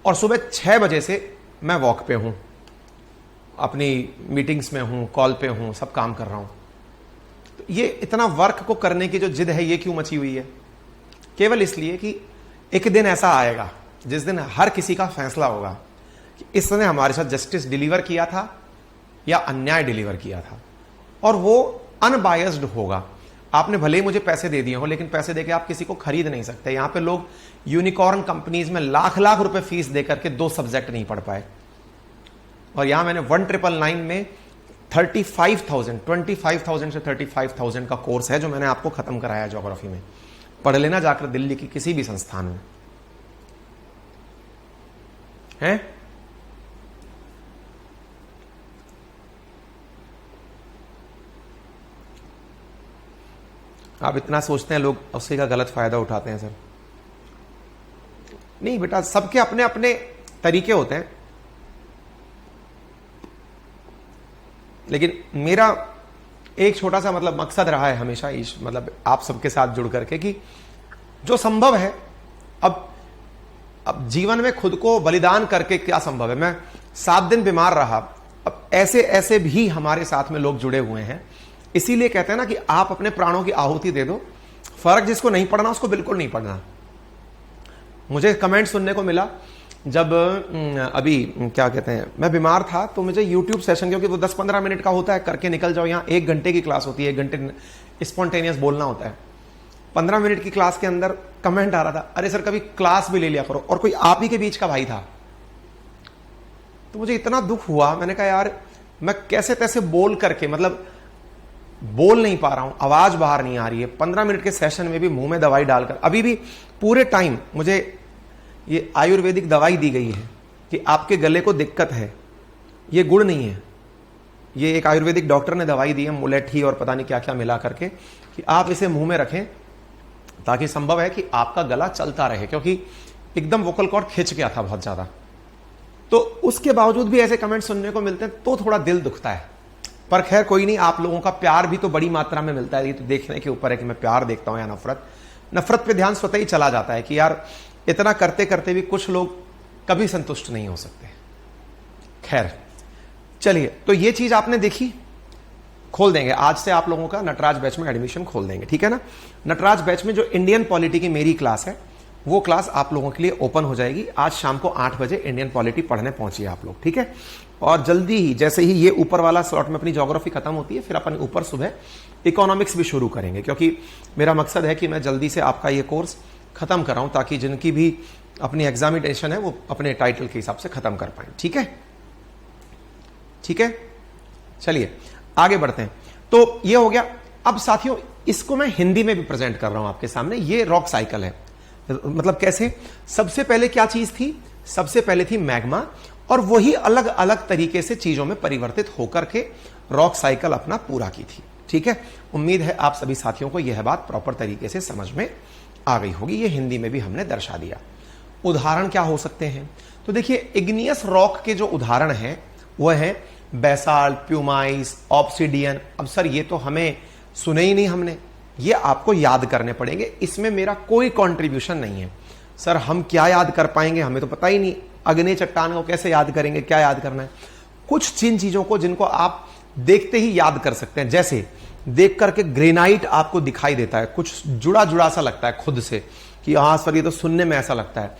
और सुबह 6 बजे से मैं वॉक पे हूं, अपनी मीटिंग्स में हूं, कॉल पे हूं, सब काम कर रहा हूं। तो ये इतना वर्क को करने की जो जिद है, ये क्यों मची हुई है? केवल इसलिए कि एक दिन ऐसा आएगा जिस दिन हर किसी का फैसला होगा कि इसने हमारे साथ जस्टिस डिलीवर किया था या अन्याय डिलीवर किया था, और वो अनबायस्ड होगा। आपने भले ही मुझे पैसे दे दिए हो, लेकिन पैसे देके आप किसी को खरीद नहीं सकते। यहां पे लोग यूनिकॉर्न कंपनीज में लाख लाख रुपए फीस देकर के 2 सब्जेक्ट नहीं पढ़ पाए, और यहां मैंने 1999 में 25,000 से 35,000 का कोर्स है जो मैंने आपको खत्म कराया ज्योग्राफी में। पढ़ लेना जाकर दिल्ली की किसी भी संस्थान में, है। आप इतना सोचते हैं, लोग उसी का गलत फायदा उठाते हैं। सर नहीं बेटा, सबके अपने अपने तरीके होते हैं, लेकिन मेरा एक छोटा सा मतलब मकसद रहा है हमेशा, मतलब आप सबके साथ जुड़ करके, कि जो संभव है, अब जीवन में खुद को बलिदान करके क्या संभव है। मैं 7 दिन बीमार रहा, अब ऐसे ऐसे भी हमारे साथ में लोग जुड़े हुए हैं। इसीलिए कहते हैं ना कि आप अपने प्राणों की आहुति दे दो। फर्क जिसको नहीं पड़ना उसको बिल्कुल नहीं पड़ना। मुझे कमेंट सुनने को मिला जब अभी क्या कहते हैं, मैं बीमार था, तो मुझे YouTube सेशन, क्योंकि वो 10-15 मिनट का होता है, करके निकल जाओ। यहाँ 1 घंटे की क्लास होती है, 1 घंटे स्पॉन्टेनियस बोलना होता है। 15 मिनट की क्लास के अंदर कमेंट आ रहा था, अरे सर कभी क्लास भी ले लिया करो। और कोई आप ही के बीच का भाई था, तो मुझे इतना दुख हुआ। मैंने कहा यार मैं कैसे तैसे बोल करके, मतलब बोल नहीं पा रहा हूं, आवाज बाहर नहीं आ रही है। 15 मिनट के सेशन में भी मुंह में दवाई डालकर, अभी भी पूरे टाइम मुझे ये आयुर्वेदिक दवाई दी गई है कि आपके गले को दिक्कत है, ये गुड़ नहीं है, ये एक आयुर्वेदिक डॉक्टर ने दवाई दी है, मुलेठी और पता नहीं क्या क्या मिला करके, कि आप इसे मुंह में रखें ताकि संभव है कि आपका गला चलता रहे, क्योंकि एकदम वोकल कॉर्ड खिंच गया था बहुत ज्यादा। तो उसके बावजूद भी ऐसे कमेंट सुनने को मिलते हैं तो थोड़ा दिल दुखता है। पर खैर कोई नहीं, आप लोगों का प्यार भी तो बड़ी मात्रा में मिलता है। ये तो देखने के ऊपर है कि मैं प्यार देखता हूं या नफरत। नफरत पे ध्यान स्वतः ही चला जाता है कि यार इतना करते करते भी कुछ लोग कभी संतुष्ट नहीं हो सकते। खैर चलिए, तो ये चीज आपने देखी, खोल देंगे आज से आप लोगों का नटराज बैच में एडमिशन खोल देंगे, ठीक है ना। नटराज बैच में जो इंडियन पॉलिटी की मेरी क्लास है, वो क्लास आप लोगों के लिए ओपन हो जाएगी। आज शाम को 8 बजे इंडियन पॉलिटी पढ़ने पहुंचिए आप लोग, ठीक है। और जल्दी ही, जैसे ही ये ऊपर वाला स्लॉट में अपनी ज्योग्राफी खत्म होती है, फिर अपन ऊपर सुबह इकोनॉमिक्स भी शुरू करेंगे, क्योंकि मेरा मकसद है कि मैं जल्दी से आपका ये कोर्स खत्म कराऊं, ताकि जिनकी भी अपनी एग्जामिनेशन है वो अपने टाइटल के हिसाब से खत्म कर पाए, ठीक है। ठीक है, चलिए आगे बढ़ते हैं। तो ये हो गया। अब साथियों, इसको मैं हिंदी में भी प्रेजेंट कर रहा हूं आपके सामने। ये रॉक साइकिल है, मतलब कैसे। सबसे पहले क्या चीज थी? सबसे पहले थी मैग्मा, और वही अलग अलग तरीके से चीजों में परिवर्तित होकर के रॉक साइकिल अपना पूरा की थी, ठीक है। उम्मीद है आप सभी साथियों को यह बात प्रॉपर तरीके से समझ में आ गई होगी। ये हिंदी में भी हमने दर्शा दिया। उदाहरण क्या हो सकते हैं? तो देखिए, इग्नियस रॉक के जो उदाहरण हैं वह है बेसाल्ट, प्यूमाइस, ऑब्सिडियन। अब सर ये तो हमें सुने ही नहीं हमने, ये आपको याद करने पड़ेंगे। इसमें मेरा कोई कंट्रीब्यूशन नहीं है। सर हम क्या याद कर पाएंगे, हमें तो पता ही नहीं। अग्नि चट्टान को कैसे याद करेंगे, क्या याद करना है? कुछ जिन चीजों को जिनको आप देखते ही याद कर सकते हैं, जैसे देख करके ग्रेनाइट आपको दिखाई देता है, कुछ जुड़ा जुड़ा सा लगता है खुद से कि हाँ सर ये तो सुनने में ऐसा लगता है।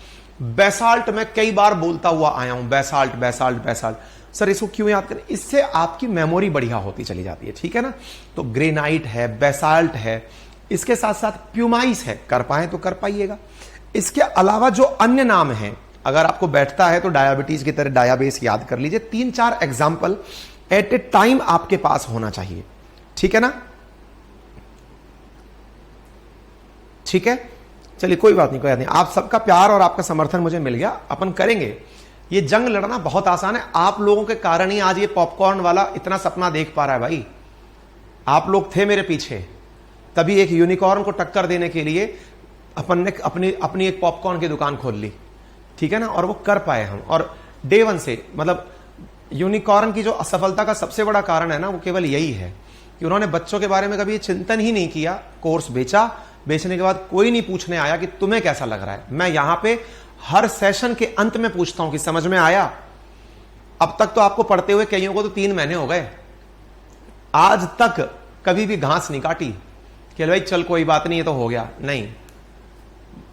बेसाल्ट मैं कई बार बोलता हुआ आया हूं, बेसाल्ट बेसाल्ट बेसाल्ट। सर इसको क्यों याद करें? इससे आपकी मेमोरी बढ़िया होती चली जाती है, ठीक है ना। तो ग्रेनाइट है, बेसाल्ट है, इसके साथ साथ प्यूमाइस है, कर पाए तो कर पाइएगा। इसके अलावा जो अन्य नाम हैं, अगर आपको बैठता है तो डायबिटीज की तरह डायाबेस याद कर लीजिए। 3-4 एग्जाम्पल एट ए टाइम आपके पास होना चाहिए, ठीक है ना। ठीक है, चलिए कोई बात नहीं, कोई बात नहीं। आप सबका प्यार और आपका समर्थन मुझे मिल गया, अपन करेंगे। ये जंग लड़ना बहुत आसान है, आप लोगों के कारण ही आज ये पॉपकॉर्न वाला इतना सपना देख पा रहा है भाई। आप लोग थे मेरे पीछे, तभी एक यूनिकॉर्न को टक्कर देने के लिए अपन ने अपनी एक पॉपकॉर्न की दुकान खोल ली, ठीक है ना। और वो कर पाए हम, और डे वन से, मतलब यूनिकॉर्न की जो असफलता का सबसे बड़ा कारण है ना, वो केवल यही है कि उन्होंने बच्चों के बारे में कभी चिंतन ही नहीं किया। कोर्स बेचने के बाद कोई नहीं पूछने आया कि तुम्हें कैसा लग रहा है। मैं यहां पे हर सेशन के अंत में पूछता हूं कि समझ में आया। अब तक तो आपको पढ़ते हुए कईयों को तो 3 महीने हो गए, आज तक कभी भी घास नहीं काटी कि भाई चल कोई बात नहीं, ये तो हो गया। नहीं,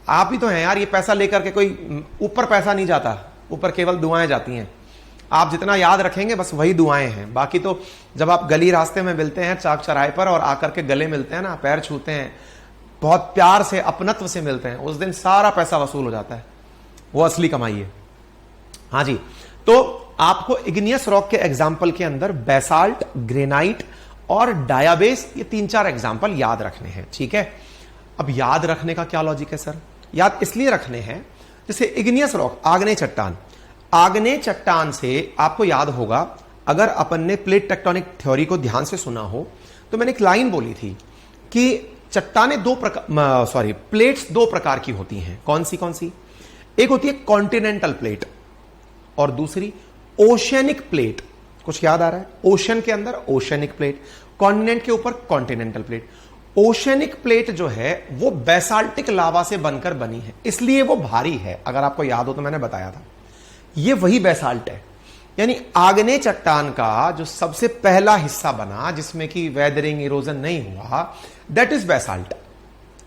आप ही तो हैं यार। ये पैसा लेकर के कोई ऊपर पैसा नहीं जाता, ऊपर केवल दुआएं जाती हैं। आप जितना याद रखेंगे बस वही दुआएं हैं। बाकी तो जब आप गली रास्ते में मिलते हैं, चाक चौराहे पर, और आकर के गले मिलते हैं ना, पैर छूते हैं, बहुत प्यार से अपनत्व से मिलते हैं, उस दिन सारा पैसा वसूल हो जाता है। वो असली कमाई है। हाँ जी, तो आपको इग्नियस रॉक के एग्जाम्पल के अंदर बेसाल्ट, ग्रेनाइट और डायाबेस, ये 3-4 एग्जाम्पल याद रखने हैं, ठीक है। अब याद रखने का क्या लॉजिक है सर? याद इसलिए रखने हैं, जैसे इग्नियस रॉक, आग्नेय चट्टान। आग्नेय चट्टान से आपको याद होगा, अगर अपन ने प्लेट टेक्टोनिक थ्योरी को ध्यान से सुना हो, तो मैंने एक लाइन बोली थी कि चट्टानें प्लेट्स 2 प्रकार की होती हैं। कौन सी? एक होती है कॉन्टिनेंटल प्लेट और दूसरी ओशियनिक प्लेट। कुछ याद आ रहा है? ओशन के अंदर ओशियनिक प्लेट, कॉन्टिनेंट के ऊपर कॉन्टिनेंटल प्लेट। ओशियनिक प्लेट जो है वो बेसाल्टिक लावा से बनकर बनी है, इसलिए वो भारी है। अगर आपको याद हो तो मैंने बताया था, ये वही बेसाल्ट है। यानी आग्नेय चट्टान का जो सबसे पहला हिस्सा बना, जिसमें कि वेदरिंग, इरोजन नहीं हुआ, दैट इज बेसाल्ट।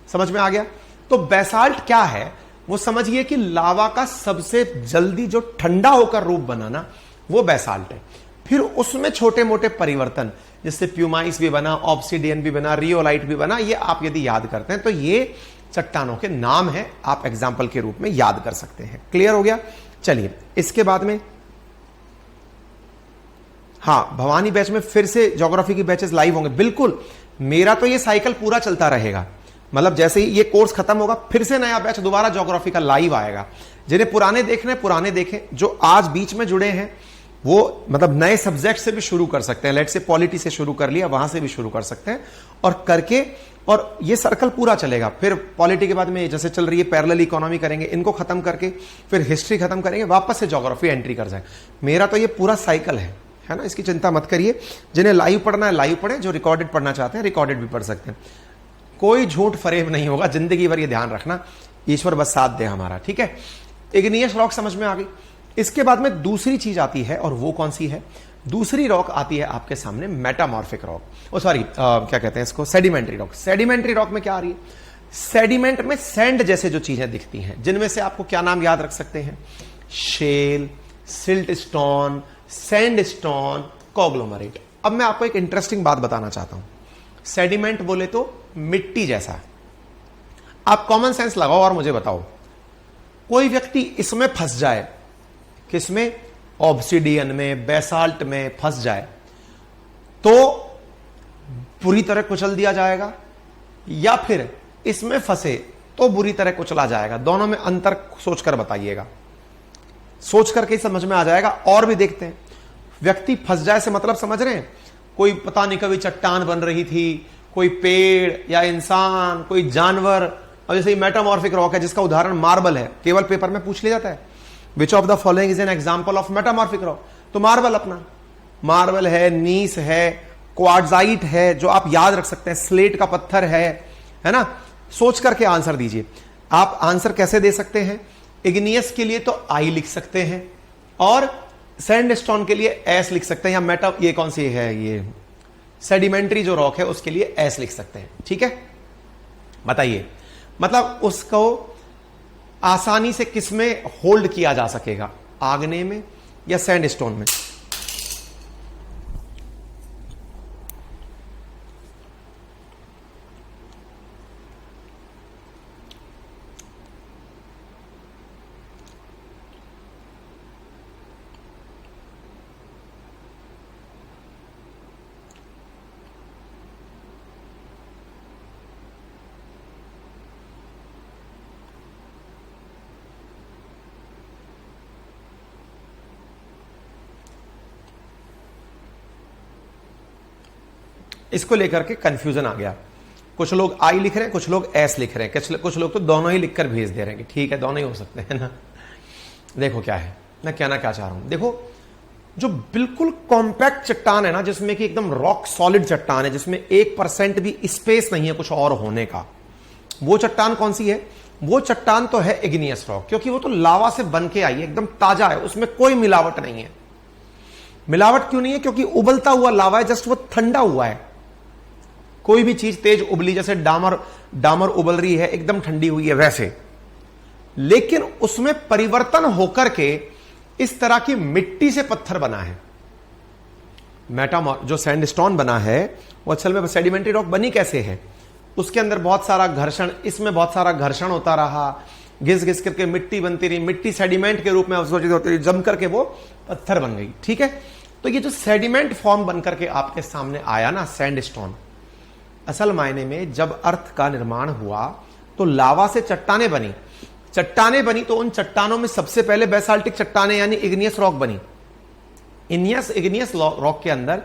समझ में आ गया? तो बेसाल्ट क्या है, वो समझिए कि लावा का सबसे जल्दी जो ठंडा होकर रूप बना ना, वो बेसाल्ट है। फिर उसमें छोटे मोटे परिवर्तन, जिससे प्यूमाइस भी बना, ऑब्सिडियन भी बना, रियोलाइट भी बना। ये आप यदि याद करते हैं तो ये चट्टानों के नाम है, आप एग्जाम्पल के रूप में याद कर सकते हैं। क्लियर हो गया? चलिए, इसके बाद में हाँ, भवानी बैच में फिर से ज्योग्राफी की बैचेस लाइव होंगे। बिल्कुल, मेरा तो ये साइकिल पूरा चलता रहेगा। मतलब जैसे ही ये कोर्स खत्म होगा, फिर से नया बैच दोबारा ज्योग्राफी का लाइव आएगा। जिन्हें पुराने देखने पुराने देखें, जो आज बीच में जुड़े हैं वो मतलब नए सब्जेक्ट से भी शुरू कर सकते हैं। लेट से पॉलिटी से शुरू कर लिया, वहां से भी शुरू कर सकते हैं, और करके, और ये सर्कल पूरा चलेगा। फिर पॉलिटी के बाद में जैसे चल रही है पैरेलल इकोनॉमी करेंगे, इनको खत्म करके फिर हिस्ट्री खत्म करेंगे, वापस से ज्योग्राफी एंट्री कर जाए। मेरा तो ये पूरा साइकिल है ना, इसकी चिंता मत करिए। जिन्हें लाइव पढ़ना है लाइव पढ़ें, जो रिकॉर्डेड पढ़ना चाहते हैं रिकॉर्डेड भी पढ़ सकते हैं। कोई झूठ फरेब नहीं होगा जिंदगी भर, ये ध्यान रखना। ईश्वर बस साथ दे हमारा, ठीक है। इग्नियस रॉक समझ में आ गई। इसके बाद में दूसरी चीज आती है, और वो कौन सी है? दूसरी रॉक आती है आपके सामने मेटामॉर्फिक रॉक। क्या कहते हैं इसको? Sedimentary rock. सेडिमेंट्री रॉक में क्या आ रही है? सेडिमेंट में सैंड जैसे जो चीजें दिखती हैं, जिनमें से आपको क्या नाम याद रख सकते हैं? Shale, siltstone, sandstone, conglomerate. अब मैं आपको एक इंटरेस्टिंग बात बताना चाहता हूं। सेडिमेंट बोले तो मिट्टी जैसा। आप कॉमन सेंस लगाओ और मुझे बताओ, कोई व्यक्ति इसमें फंस जाए, किसमें? ऑब्सिडियन में, बेसाल्ट में फंस जाए, तो बुरी तरह कुचल दिया जाएगा, या फिर इसमें फंसे तो बुरी तरह कुचला जाएगा? दोनों में अंतर सोचकर बताइएगा। सोच करके ही समझ में आ जाएगा। और भी देखते हैं। व्यक्ति फंस जाए से मतलब समझ रहे हैं? कोई पता नहीं कभी चट्टान बन रही थी, कोई पेड़ या इंसान, कोई जानवर। और जैसे मेटामॉर्फिक रॉक है, जिसका उदाहरण मार्बल है, केवल पेपर में पूछ लिया जाता है, which of the following is an example of metamorphic rock? तो मार्बल, अपना मार्बल है, नीस है, क्वार्ट्जाइट है, जो आप याद रख सकते हैं, स्लेट का पत्थर है ना। सोच करके आंसर दीजिए। आप आंसर कैसे दे सकते हैं? इग्नियस के लिए तो आई लिख सकते हैं, और सैंडस्टोन के लिए एस लिख सकते हैं, या ये कौन सी है, ये सेडिमेंट्री जो रॉक है उसके लिए एस लिख सकते हैं, ठीक है। बताइए, मतलब उसको आसानी से किसमें होल्ड किया जा सकेगा? आग्नेय में या सैंडस्टोन में? इसको लेकर के कंफ्यूजन आ गया। कुछ लोग आई लिख रहे हैं, कुछ लोग एस लिख रहे हैं, कुछ लोग तो दोनों ही लिखकर भेज दे रहे हैं कि ठीक है दोनों ही हो सकते हैं ना। देखो क्या है, मैं कहना क्या चाह रहा हूं, देखो जो बिल्कुल कॉम्पैक्ट चट्टान है ना, जिसमें कि एकदम रॉक सॉलिड चट्टान है, जिसमें 1% भी स्पेस नहीं है कुछ और होने का, वो चट्टान कौन सी है? वो चट्टान तो है इग्नियस रॉक, क्योंकि वो तो लावा से बन के आई है, एकदम ताजा है, उसमें कोई मिलावट नहीं है। मिलावट क्यों नहीं है? क्योंकि उबलता हुआ लावा है, जस्ट वो ठंडा हुआ है। कोई भी चीज तेज उबली, जैसे डामर उबल रही है, एकदम ठंडी हुई है वैसे, लेकिन उसमें परिवर्तन होकर के इस तरह की मिट्टी से पत्थर बना है। जो सैंडस्टोन बना है वो असल में सेडिमेंट्री रॉक बनी कैसे है? उसके अंदर बहुत सारा घर्षण, इसमें बहुत सारा घर्षण होता रहा, घिस घिस करके मिट्टी बनती रही, मिट्टी सेडिमेंट के रूप में अवशोषित होती रही, जम करके वो पत्थर बन गई। ठीक है, तो ये जो सेडिमेंट फॉर्म बनकर के आपके सामने आया ना सैंडस्टोन, असल मायने में जब अर्थ का निर्माण हुआ तो लावा से चट्टानें बनी तो उन चट्टानों में सबसे पहले बेसाल्टिक चट्टानें यानी इग्नियस रॉक बनी। इग्नियस रॉक के अंदर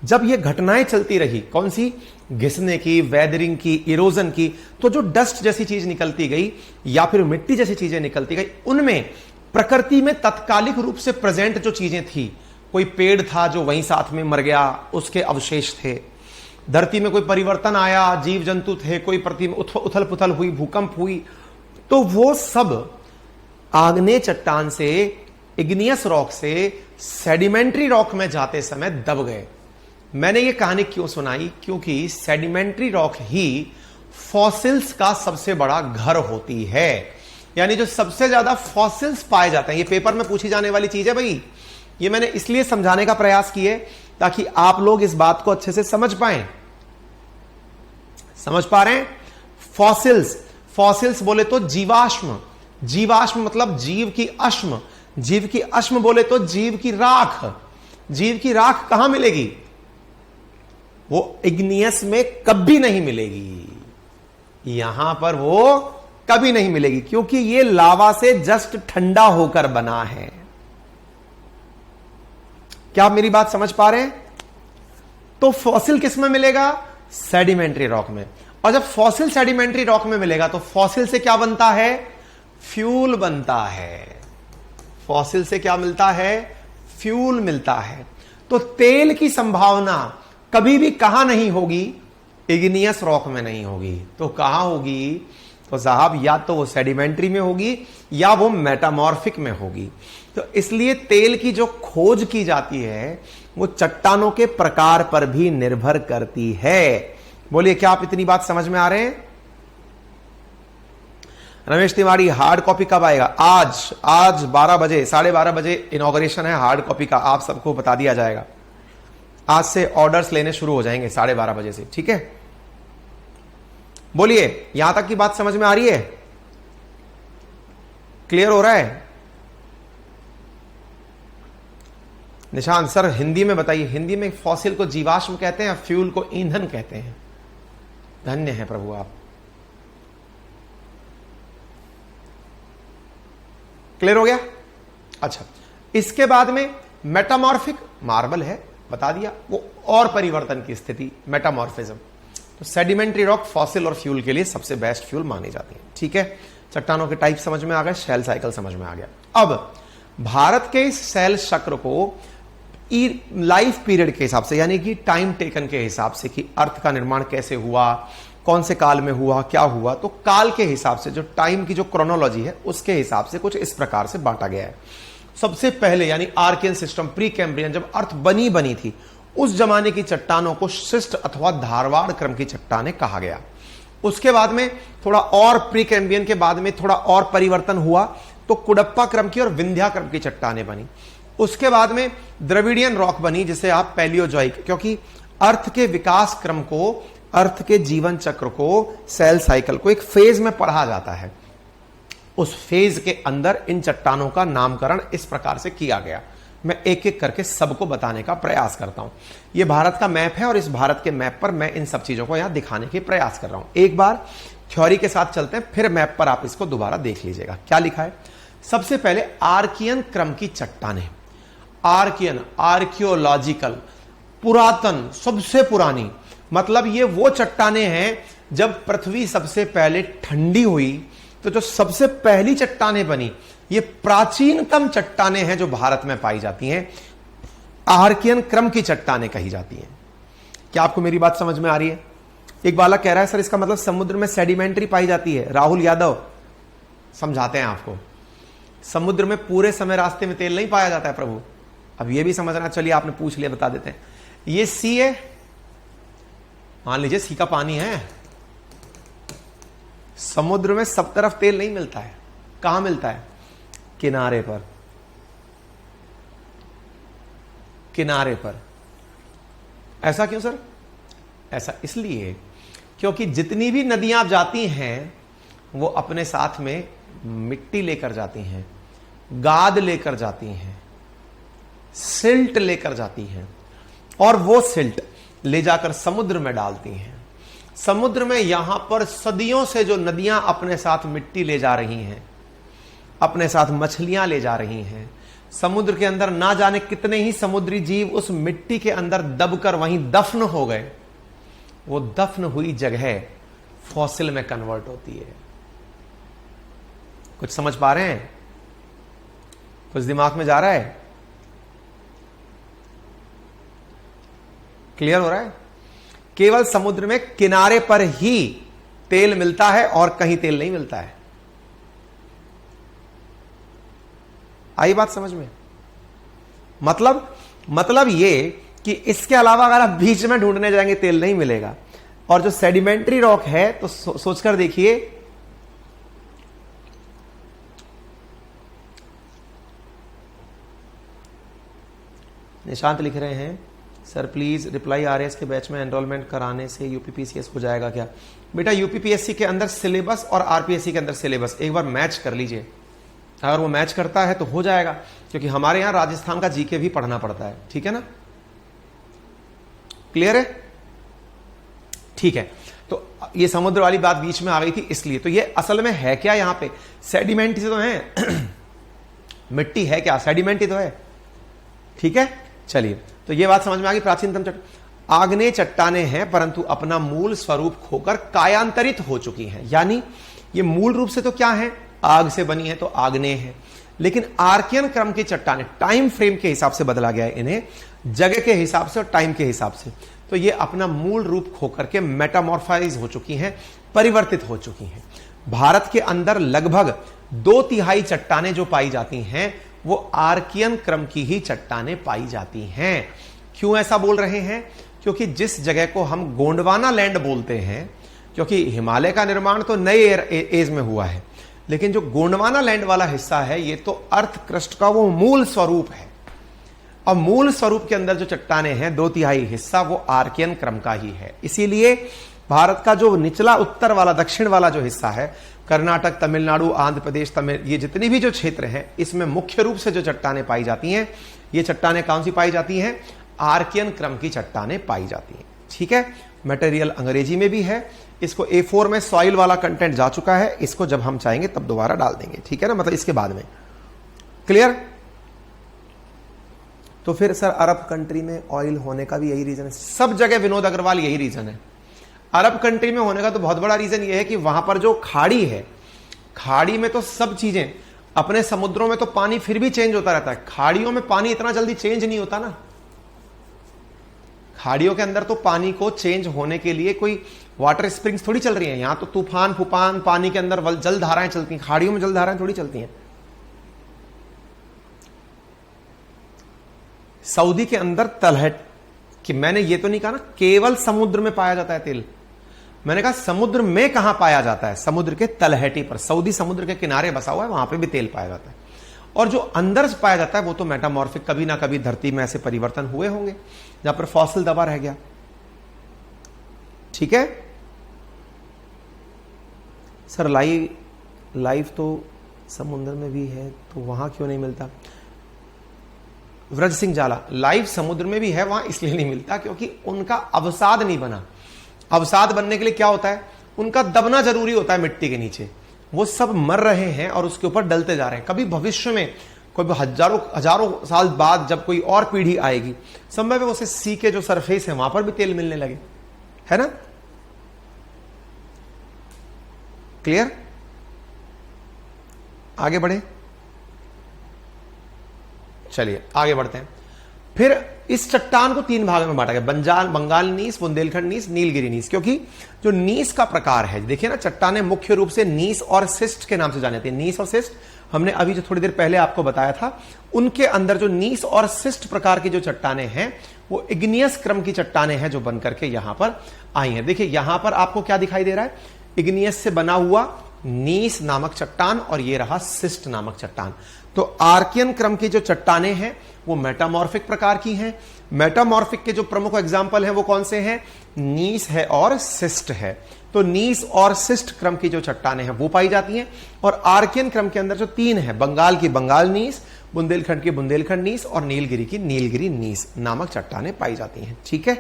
जब ये घटनाएं चलती रही, कौन सी? घिसने की, वेदरिंग की, इरोजन की, तो जो डस्ट जैसी चीज निकलती गई या फिर मिट्टी जैसी चीजें निकलती गई, उनमें प्रकृति में तत्कालिक रूप से प्रेजेंट जो चीजें थी, कोई पेड़ था जो वहीं साथ में मर गया, उसके अवशेष थे, धरती में कोई परिवर्तन आया, जीव जंतु थे, कोई पृथ्वी में उथल पुथल हुई, भूकंप हुई, तो वो सब आग्नेय चट्टान से, इग्नियस रॉक से सेडिमेंट्री रॉक में जाते समय दब गए। मैंने ये कहानी क्यों सुनाई? क्योंकि सेडिमेंट्री रॉक ही फॉसिल्स का सबसे बड़ा घर होती है, यानी जो सबसे ज्यादा फॉसिल्स पाए जाते हैं। ये पेपर में पूछी जाने वाली चीज है भाई, ये मैंने इसलिए समझाने का प्रयास किए ताकि आप लोग इस बात को अच्छे से समझ पाएं। समझ पा रहे हैं? फॉसिल्स बोले तो जीवाश्म मतलब जीव की अश्म बोले तो जीव की राख कहां मिलेगी? वो इग्नियस में कभी नहीं मिलेगी, यहां पर वो कभी नहीं मिलेगी, क्योंकि ये लावा से जस्ट ठंडा होकर बना है। क्या आप मेरी बात समझ पा रहे हैं? तो फॉसिल किस में मिलेगा? सेडिमेंट्री रॉक में। और जब फॉसिल सेडिमेंट्री रॉक में मिलेगा तो फॉसिल से क्या बनता है? फ्यूल बनता है। फॉसिल से क्या मिलता है? फ्यूल मिलता है। तो तेल की संभावना कभी भी कहां नहीं होगी? इग्नियस रॉक में नहीं होगी। तो कहां होगी? तो साहब या तो वो सेडिमेंट्री में होगी या वो मेटामॉर्फिक में होगी। तो इसलिए तेल की जो खोज की जाती है वो चट्टानों के प्रकार पर भी निर्भर करती है। बोलिए, क्या आप इतनी बात समझ में आ रहे हैं? रमेश तिवारी, हार्ड कॉपी कब आएगा? आज 12 बजे, 12:30 बजे इनॉग्रेशन है हार्ड कॉपी का, आप सबको बता दिया जाएगा। आज से ऑर्डर्स लेने शुरू हो जाएंगे 12:30 बजे से, ठीक है? बोलिए, यहां तक की बात समझ में आ रही है? क्लियर हो रहा है? निशान सर हिंदी में बताइए, हिंदी में फॉसिल को जीवाश्म कहते हैं, फ्यूल को ईंधन कहते हैं। धन्य है प्रभु आप। क्लियर हो गया? अच्छा, इसके बाद में मेटामॉर्फिक मार्बल है, बता दिया, वो और परिवर्तन की स्थिति, मेटामॉर्फिज्म। तो सेडिमेंट्री रॉक फॉसिल और फ्यूल के लिए सबसे बेस्ट फ्यूल मानी जाती है। ठीक है, चट्टानों के टाइप समझ में आ गए, शेल साइकिल समझ में आ गया। अब भारत के इस सेल चक्र को लाइफ पीरियड के हिसाब से, यानी कि टाइम टेकन के हिसाब से, कि अर्थ का निर्माण कैसे हुआ, कौन से काल में हुआ, क्या हुआ, तो काल के हिसाब से, जो टाइम की जो क्रोनोलॉजी है उसके हिसाब से कुछ इस प्रकार से बांटा गया है। सबसे पहले यानी आर्कियन सिस्टम, प्री कैम्ब्रियन, जब अर्थ बनी थी, उस जमाने की चट्टानों को शिष्ट अथवा धारवाड़ क्रम की चट्टानें कहा गया। उसके बाद में थोड़ा और, प्री कैम्ब्रियन के बाद में थोड़ा और परिवर्तन हुआ तो कुडप्पा क्रम की और विंध्या क्रम की चट्टानें बनी। उसके बाद में द्रविडियन रॉक बनी, जिसे आप पैलियोजॉइक, क्योंकि अर्थ के विकास क्रम को, अर्थ के जीवन चक्र को, सेल साइकिल को एक फेज में पढ़ा जाता है। उस फेज के अंदर इन चट्टानों का नामकरण इस प्रकार से किया गया। मैं एक एक करके सबको बताने का प्रयास करता हूं। यह भारत का मैप है और इस भारत के मैप पर मैं इन सब चीजों को यहां दिखाने के प्रयास कर रहा हूं। एक बार थ्योरी के साथ चलते हैं, फिर मैप पर आप इसको दोबारा देख लीजिएगा। क्या लिखा है? सबसे पहले आर्कियन क्रम की चट्टानें। आर्कियन, आर्कियोलॉजिकल, पुरातन, सबसे पुरानी, मतलब ये वो चट्टाने हैं, जब पृथ्वी सबसे पहले ठंडी हुई तो जो सबसे पहली चट्टाने बनी, ये प्राचीनतम चट्टाने हैं जो भारत में पाई जाती हैं, आर्कियन क्रम की चट्टाने कही जाती हैं। क्या आपको मेरी बात समझ में आ रही है? एक बालक कह रहा है सर इसका मतलब समुद्र में सेडिमेंट्री पाई जाती है। राहुल यादव समझाते हैं आपको, समुद्र में पूरे समय रास्ते में तेल नहीं पाया जाता है प्रभु। अब ये भी समझना, चलिए आपने पूछ लिया, बता देते हैं। ये सी है, मान लीजिए सी का पानी है। समुद्र में सब तरफ तेल नहीं मिलता है, कहां मिलता है? किनारे पर, किनारे पर। ऐसा क्यों सर? ऐसा इसलिए क्योंकि जितनी भी नदियां जाती हैं वो अपने साथ में मिट्टी लेकर जाती हैं, गाद लेकर जाती हैं, सिल्ट लेकर जाती हैं, और वो सिल्ट ले जाकर समुद्र में डालती हैं। समुद्र में यहां पर सदियों से जो नदियां अपने साथ मिट्टी ले जा रही हैं, अपने साथ मछलियां ले जा रही हैं, समुद्र के अंदर ना जाने कितने ही समुद्री जीव उस मिट्टी के अंदर दबकर वहीं दफन हो गए। वो दफन हुई जगह फॉसिल में कन्वर्ट होती है। कुछ समझ पा रहे हैं? कुछ दिमाग में जा रहा है? क्लियर हो रहा है? केवल समुद्र में किनारे पर ही तेल मिलता है और कहीं तेल नहीं मिलता है। आई बात समझ में? मतलब ये कि इसके अलावा अगर आप बीच में ढूंढने जाएंगे तेल नहीं मिलेगा। और जो सेडिमेंट्री रॉक है तो सोचकर देखिए, निशांत लिख रहे हैं सर प्लीज रिप्लाई आरएस के बैच में एनरोलमेंट कराने से यूपीपीसीएस हो जाएगा क्या? बेटा यूपीपीएससी के अंदर सिलेबस और आरपीएससी के अंदर सिलेबस एक बार मैच कर लीजिए। अगर वो मैच करता है तो हो जाएगा, क्योंकि हमारे यहां राजस्थान का जीके भी पढ़ना पड़ता है। ठीक है ना? क्लियर है? ठीक है। तो ये समुद्र वाली बात बीच में आ गई थी, इसलिए। तो ये असल में है क्या? यहां पे सेडिमेंट ही तो है मिट्टी है क्या? सेडिमेंट ही तो है। ठीक है, चलिए। तो ये बात समझ में आ गई। प्राचीनतम आग्नेय चट्टाने हैं, परंतु अपना मूल स्वरूप खोकर कायांतरित हो चुकी हैं। यानी ये मूल रूप से तो क्या है? आग से बनी है, तो आग्नेय है। लेकिन आर्कियन क्रम की चट्टाने टाइम फ्रेम के हिसाब से बदला गया है इन्हें, जगह के हिसाब से और टाइम के हिसाब से। तो ये अपना मूल रूप खोकर के मेटामॉर्फाइज हो चुकी हैं, परिवर्तित हो चुकी हैं। भारत के अंदर लगभग 2/3 चट्टाने जो पाई जाती हैं वो आर्कियन क्रम की ही चट्टाने पाई जाती हैं। क्यों ऐसा बोल रहे हैं? क्योंकि जिस जगह को हम गोंडवाना लैंड बोलते हैं, क्योंकि हिमालय का निर्माण तो नए एज में हुआ है, लेकिन जो गोंडवाना लैंड वाला हिस्सा है ये तो अर्थ क्रस्ट का वो मूल स्वरूप है। और मूल स्वरूप के अंदर जो चट्टाने हैं 2/3 हिस्सा वो आर्कियन क्रम का ही है। इसीलिए भारत का जो निचला उत्तर वाला, दक्षिण वाला जो हिस्सा है, कर्नाटक, तमिलनाडु, आंध्र प्रदेश, ये जितनी भी जो क्षेत्र हैं, इसमें मुख्य रूप से जो चट्टाने पाई जाती हैं, ये चट्टाने कौन सी पाई जाती हैं? आर्कियन क्रम की चट्टाने पाई जाती हैं। ठीक है, मटेरियल अंग्रेजी में भी है। इसको A4 में सॉइल वाला कंटेंट जा चुका है, इसको जब हम चाहेंगे तब दोबारा डाल देंगे। ठीक है ना? मतलब इसके बाद में। क्लियर? तो फिर सर अरब कंट्री में ऑयल होने का भी यही रीजन है? सब जगह विनोद अग्रवाल यही रीजन है। अरब कंट्री में होने का तो बहुत बड़ा रीजन यह है कि वहां पर जो खाड़ी है, खाड़ी में तो सब चीजें, अपने समुद्रों में तो पानी फिर भी चेंज होता रहता है, खाड़ियों में पानी इतना जल्दी चेंज नहीं होता ना। खाड़ियों के अंदर तो पानी को चेंज होने के लिए कोई वाटर स्प्रिंग्स थोड़ी चल रही हैं। यहां तो तूफान फूफान, पानी के अंदर जल धाराएं चलती हैं, खाड़ियों में जल धाराएं थोड़ी चलती हैं। सऊदी के अंदर तलहट, कि मैंने ये तो नहीं कहा ना केवल समुद्र में पाया जाता है तेल, मैंने कहा समुद्र में कहां पाया जाता है? समुद्र के तलहटी पर, सऊदी समुद्र के किनारे बसा हुआ है, वहां पे भी तेल पाया जाता है। और जो अंदर से पाया जाता है वो तो मेटामॉर्फिक, कभी ना कभी धरती में ऐसे परिवर्तन हुए होंगे जहां पर फॉसिल दबा रह गया। ठीक है सर, लाइफ तो समुद्र में भी है तो वहां क्यों नहीं मिलता? व्रज सिंह जाला, लाइफ समुद्र में भी है, वहां इसलिए नहीं मिलता क्योंकि उनका अवसाद नहीं बना। अवसाद बनने के लिए क्या होता है? उनका दबना जरूरी होता है मिट्टी के नीचे। वो सब मर रहे हैं और उसके ऊपर डलते जा रहे हैं। कभी भविष्य में, कोई हजारों साल बाद जब कोई और पीढ़ी आएगी, संभव है उसे सी के जो सरफेस है वहां पर भी तेल मिलने लगे। है ना? क्लियर? आगे बढ़े, चलिए आगे बढ़ते हैं। फिर इस चट्टान को 3 भागों में बांटा गया, बंगाल नीस, बुंदेलखंड नीस, नीलगिरी नीस। क्योंकि जो नीस का प्रकार है, देखिए ना, चट्टानें मुख्य रूप से नीस और सिस्ट के नाम से जाने जाती है। नीस और सिस्ट हमने अभी जो थोड़ी देर पहले आपको बताया था, उनके अंदर जो नीस और सिस्ट प्रकार की जो चट्टानें हैं वो इग्नियस क्रम की चट्टानें हैं जो बनकर के यहां पर आई हैं। देखिए यहां पर आपको क्या दिखाई दे रहा है, इग्नियस से बना हुआ नीस नामक चट्टान और ये रहा सिस्ट नामक चट्टान। तो आर्कियन क्रम की जो चट्टानें हैं वो मेटामॉर्फिक प्रकार की हैं। मेटामॉर्फिक के जो प्रमुख एग्जाम्पल हैं वो कौन से हैं? नीस है और सिस्ट है। तो नीस और सिस्ट क्रम की जो चट्टानें हैं वो पाई जाती हैं। और आर्कियन क्रम के अंदर जो 3 है, बंगाल की बंगाल नीस, बुंदेलखंड की बुंदेलखंड नीस और नीलगिरी की नीलगिरी नीस नामक चट्टानें पाई जाती हैं। ठीक है,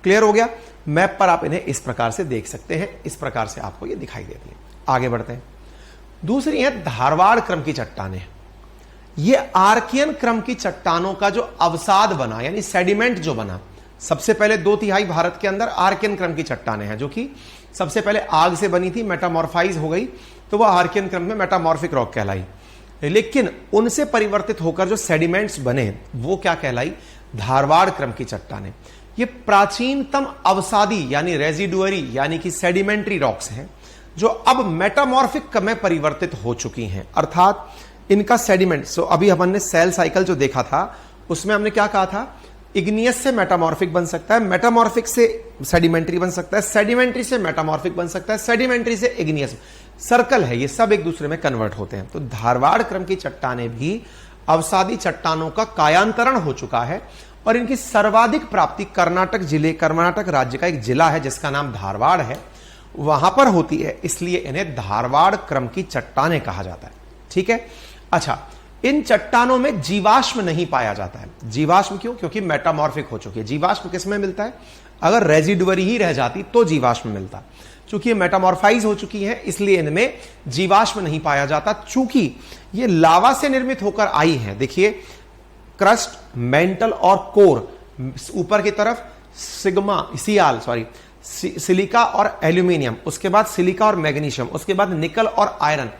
क्लियर हो गया? मैप पर आप इन्हें इस प्रकार से देख सकते हैं, इस प्रकार से आपको ये दिखाई देती है। आगे बढ़ते हैं। दूसरी है धारवाड़ क्रम की चट्टानें। ये आर्कियन क्रम की चट्टानों का जो अवसाद बना, यानी सेडिमेंट जो बना, सबसे पहले 2/3 भारत के अंदर आर्कियन क्रम की चट्टानें हैं, जो कि सबसे पहले आग से बनी थी, मेटामॉर्फाइज हो गई, तो वह आर्कियन क्रम में मेटामॉर्फिक रॉक कहलाई। लेकिन उनसे परिवर्तित होकर जो सेडिमेंट्स बने वो क्या कहलाई? धारवाड़ क्रम की चट्टानें। ये प्राचीनतम अवसादी यानी रेजिडुअरी यानी कि सेडिमेंट्री रॉक्स हैं, जो अब मेटामॉर्फिक में परिवर्तित हो चुकी हैं। अर्थात इनका सेडिमेंट, सो अभी हमने सेल साइकिल जो देखा था उसमें हमने क्या कहा था? इग्नियस से मेटामॉर्फिक बन सकता है, मेटामॉर्फिक से सेडिमेंट्री बन सकता है, सेडिमेंट्री से मेटामॉर्फिक बन सकता है, सेडिमेंट्री से इग्नियस। सर्कल है, ये सब एक दूसरे में कन्वर्ट होते हैं। तो धारवाड़ क्रम की चट्टानें भी अवसादी चट्टानों का कायांतरण हो चुका है और इनकी सर्वाधिक प्राप्ति कर्नाटक राज्य का एक जिला है जिसका नाम धारवाड़ है, वहां पर होती है। इसलिए इन्हें धारवाड़ क्रम की चट्टानें कहा जाता है। ठीक है, अच्छा, इन चट्टानों में जीवाश्म नहीं पाया जाता है। जीवाश्म क्यों? क्योंकि मेटामॉर्फिक हो चुकी है। जीवाश्म किसमें मिलता है? अगर रेजिडुअरी ही रह जाती तो जीवाश्म मिलता। चूंकि ये मेटामॉर्फाइज हो चुकी है इसलिए इनमें जीवाश्म नहीं पाया जाता। चूंकि ये लावा से निर्मित होकर आई है, देखिए क्रस्ट, मेंटल और कोर, ऊपर की तरफ सिलिका और एल्यूमिनियम, उसके बाद सिलिका और मैग्नीशियम, उसके बाद निकल और आयरन।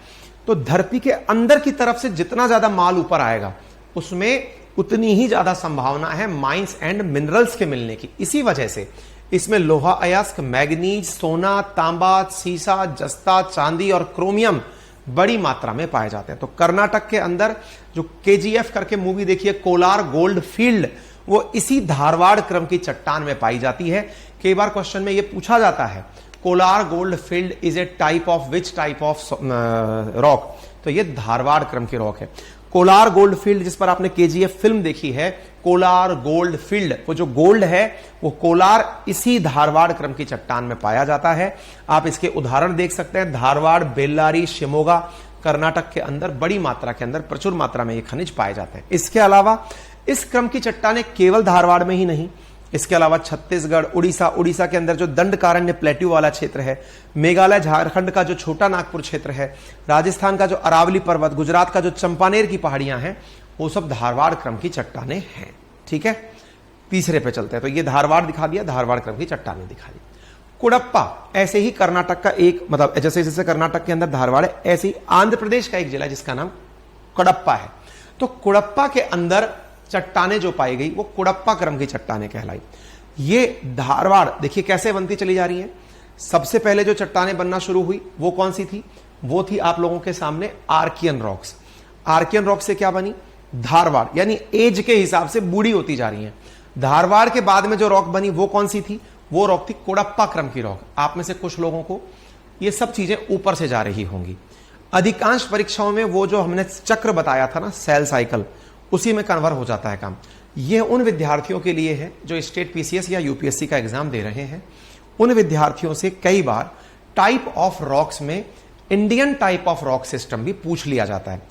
तो धरती के अंदर की तरफ से जितना ज्यादा माल ऊपर आएगा उसमें उतनी ही ज्यादा संभावना है माइंस एंड मिनरल्स के मिलने की। इसी वजह से इसमें लोहा अयस्क, मैग्नीज, सोना, तांबा, सीसा, जस्ता, चांदी और क्रोमियम बड़ी मात्रा में पाए जाते हैं। तो कर्नाटक के अंदर जो KGF करके मूवी देखिए, कोलार गोल्ड फील्ड, वो इसी धारवाड़ क्रम की चट्टान में पाई जाती है। कई बार क्वेश्चन में यह पूछा जाता है, Kolar gold field is a type of which type of rock? तो ये धारवाड़ क्रम की रॉक है। कोलार गोल्ड फील्ड, जिस पर आपने KGF फिल्म देखी है, कोलार गोल्ड फील्ड, वो जो गोल्ड है वो कोलार इसी धारवाड़ क्रम की चट्टान में पाया जाता है। आप इसके उदाहरण देख सकते हैं, धारवाड़, बेल्लारी, शिमोगा, कर्नाटक के अंदर बड़ी मात्रा के अंदर प्रचुर मात्रा में ये खनिज पाए जाते हैं। इसके अलावा इस क्रम की चट्टानें केवल धारवाड़ में ही नहीं, इसके अलावा छत्तीसगढ़, उड़ीसा के अंदर जो दंडकारण्य प्लेट्यू वाला क्षेत्र है, मेघालय, झारखंड का जो छोटा नागपुर क्षेत्र है, राजस्थान का जो अरावली पर्वत, गुजरात का जो चंपानेर की पहाड़ियां हैं, वो सब धारवाड़ क्रम की चट्टानें हैं। ठीक है, तीसरे पे चलते हैं। तो ये धारवाड़ दिखा दिया, धारवाड़ क्रम की चट्टानें दिखा दी। कुड़प्पा, ऐसे ही कर्नाटक का एक, मतलब जैसे जैसे कर्नाटक के अंदर धारवाड़ है, ऐसे ही आंध्र प्रदेश का एक जिला जिसका नाम कुड़प्पा है। तो कुड़प्पा के अंदर चट्टानें जो पाई गई वो कुड़प्पा क्रम की चट्टानें कहलाई। ये धारवाड़ देखिए कैसे बनती चली जा रही है। सबसे पहले जो चट्टानें बनना शुरू हुई वो कौन सी थी? वो थी आप लोगों के सामने आर्कियन रॉक्स। आर्कियन रॉक से क्या बनी? धारवाड़, यानी एज के हिसाब से बूढ़ी होती जा रही है। धारवाड़ के बाद में जो रॉक बनी वो कौन सी थी? वो रॉक थी कुड़प्पा क्रम की रॉक। आप में से कुछ लोगों को ये सब चीजें ऊपर से जा रही होंगी। अधिकांश परीक्षाओं में वो जो हमने चक्र बताया था ना, सेल साइकिल, उसी में कन्वर्ट हो जाता है काम। यह उन विद्यार्थियों के लिए है जो स्टेट PCS या UPSC का एग्जाम दे रहे हैं। उन विद्यार्थियों से कई बार टाइप ऑफ रॉक्स में Indian type of rock system भी पूछ लिया जाता है।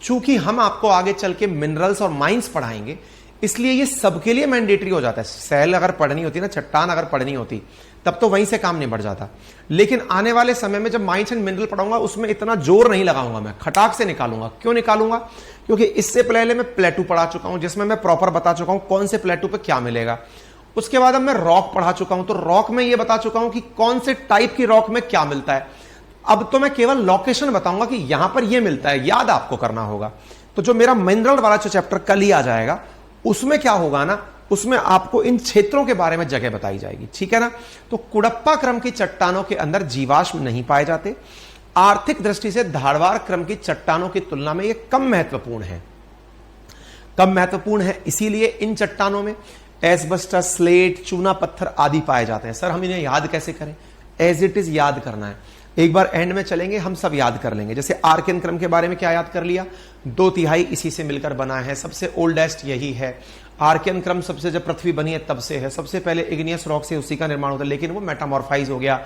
चूंकि हम आपको आगे चल के मिनरल्स और माइंस पढ़ाएंगे, इसलिए ये सबके लिए मैंडेटरी हो जाता है। सेल अगर पढ़नी होती ना, चट्टान अगर पढ़नी होती, तब तो वहीं से काम नहीं बढ़ जाता। लेकिन आने वाले समय में जब माइंस एंड मिनरल पढ़ाऊंगा, उसमें इतना जोर नहीं लगाऊंगा, मैं खटाक से निकालूंगा। क्यों निकालूंगा? क्योंकि इससे पहले मैं प्लेटू पढ़ा चुका हूं, जिसमें मैं प्रॉपर बता चुका हूं कौन से प्लेटू पे क्या मिलेगा। उसके बाद अब मैं रॉक पढ़ा चुका हूं, तो रॉक में यह बता चुका हूं कि कौन से टाइप की रॉक में क्या मिलता है। अब तो मैं केवल लोकेशन बताऊंगा कि यहां पर यह मिलता है, याद आपको करना होगा। तो जो मेरा मिनरल वाला जो चैप्टर कल ही आ जाएगा, उसमें क्या होगा ना, उसमें आपको इन क्षेत्रों के बारे में जगह बताई जाएगी, ठीक है ना। तो कुडप्पा क्रम की चट्टानों के अंदर जीवाश्म नहीं पाए जाते। आर्थिक दृष्टि से धारवाड़ क्रम की चट्टानों की तुलना में यह कम महत्वपूर्ण है। कम महत्वपूर्ण है इसीलिए इन चट्टानों में एस्बेस्टस, स्लेट, चूना पत्थर आदि पाए जाते हैं। सर हम इन्हें याद कैसे करें? एज इट इज याद करना है। एक बार एंड में चलेंगे, हम सब याद कर लेंगे। जैसे आर्कियन क्रम के बारे में क्या याद कर लिया? 2/3 इसी से मिलकर बना है, सबसे ओल्डेस्ट यही है। आर्कियन क्रम सबसे जब पृथ्वी बनी है तब से है। सबसे पहले इग्नियस रॉक से उसी का निर्माण होता है, लेकिन वो मेटामॉर्फाइज हो गया।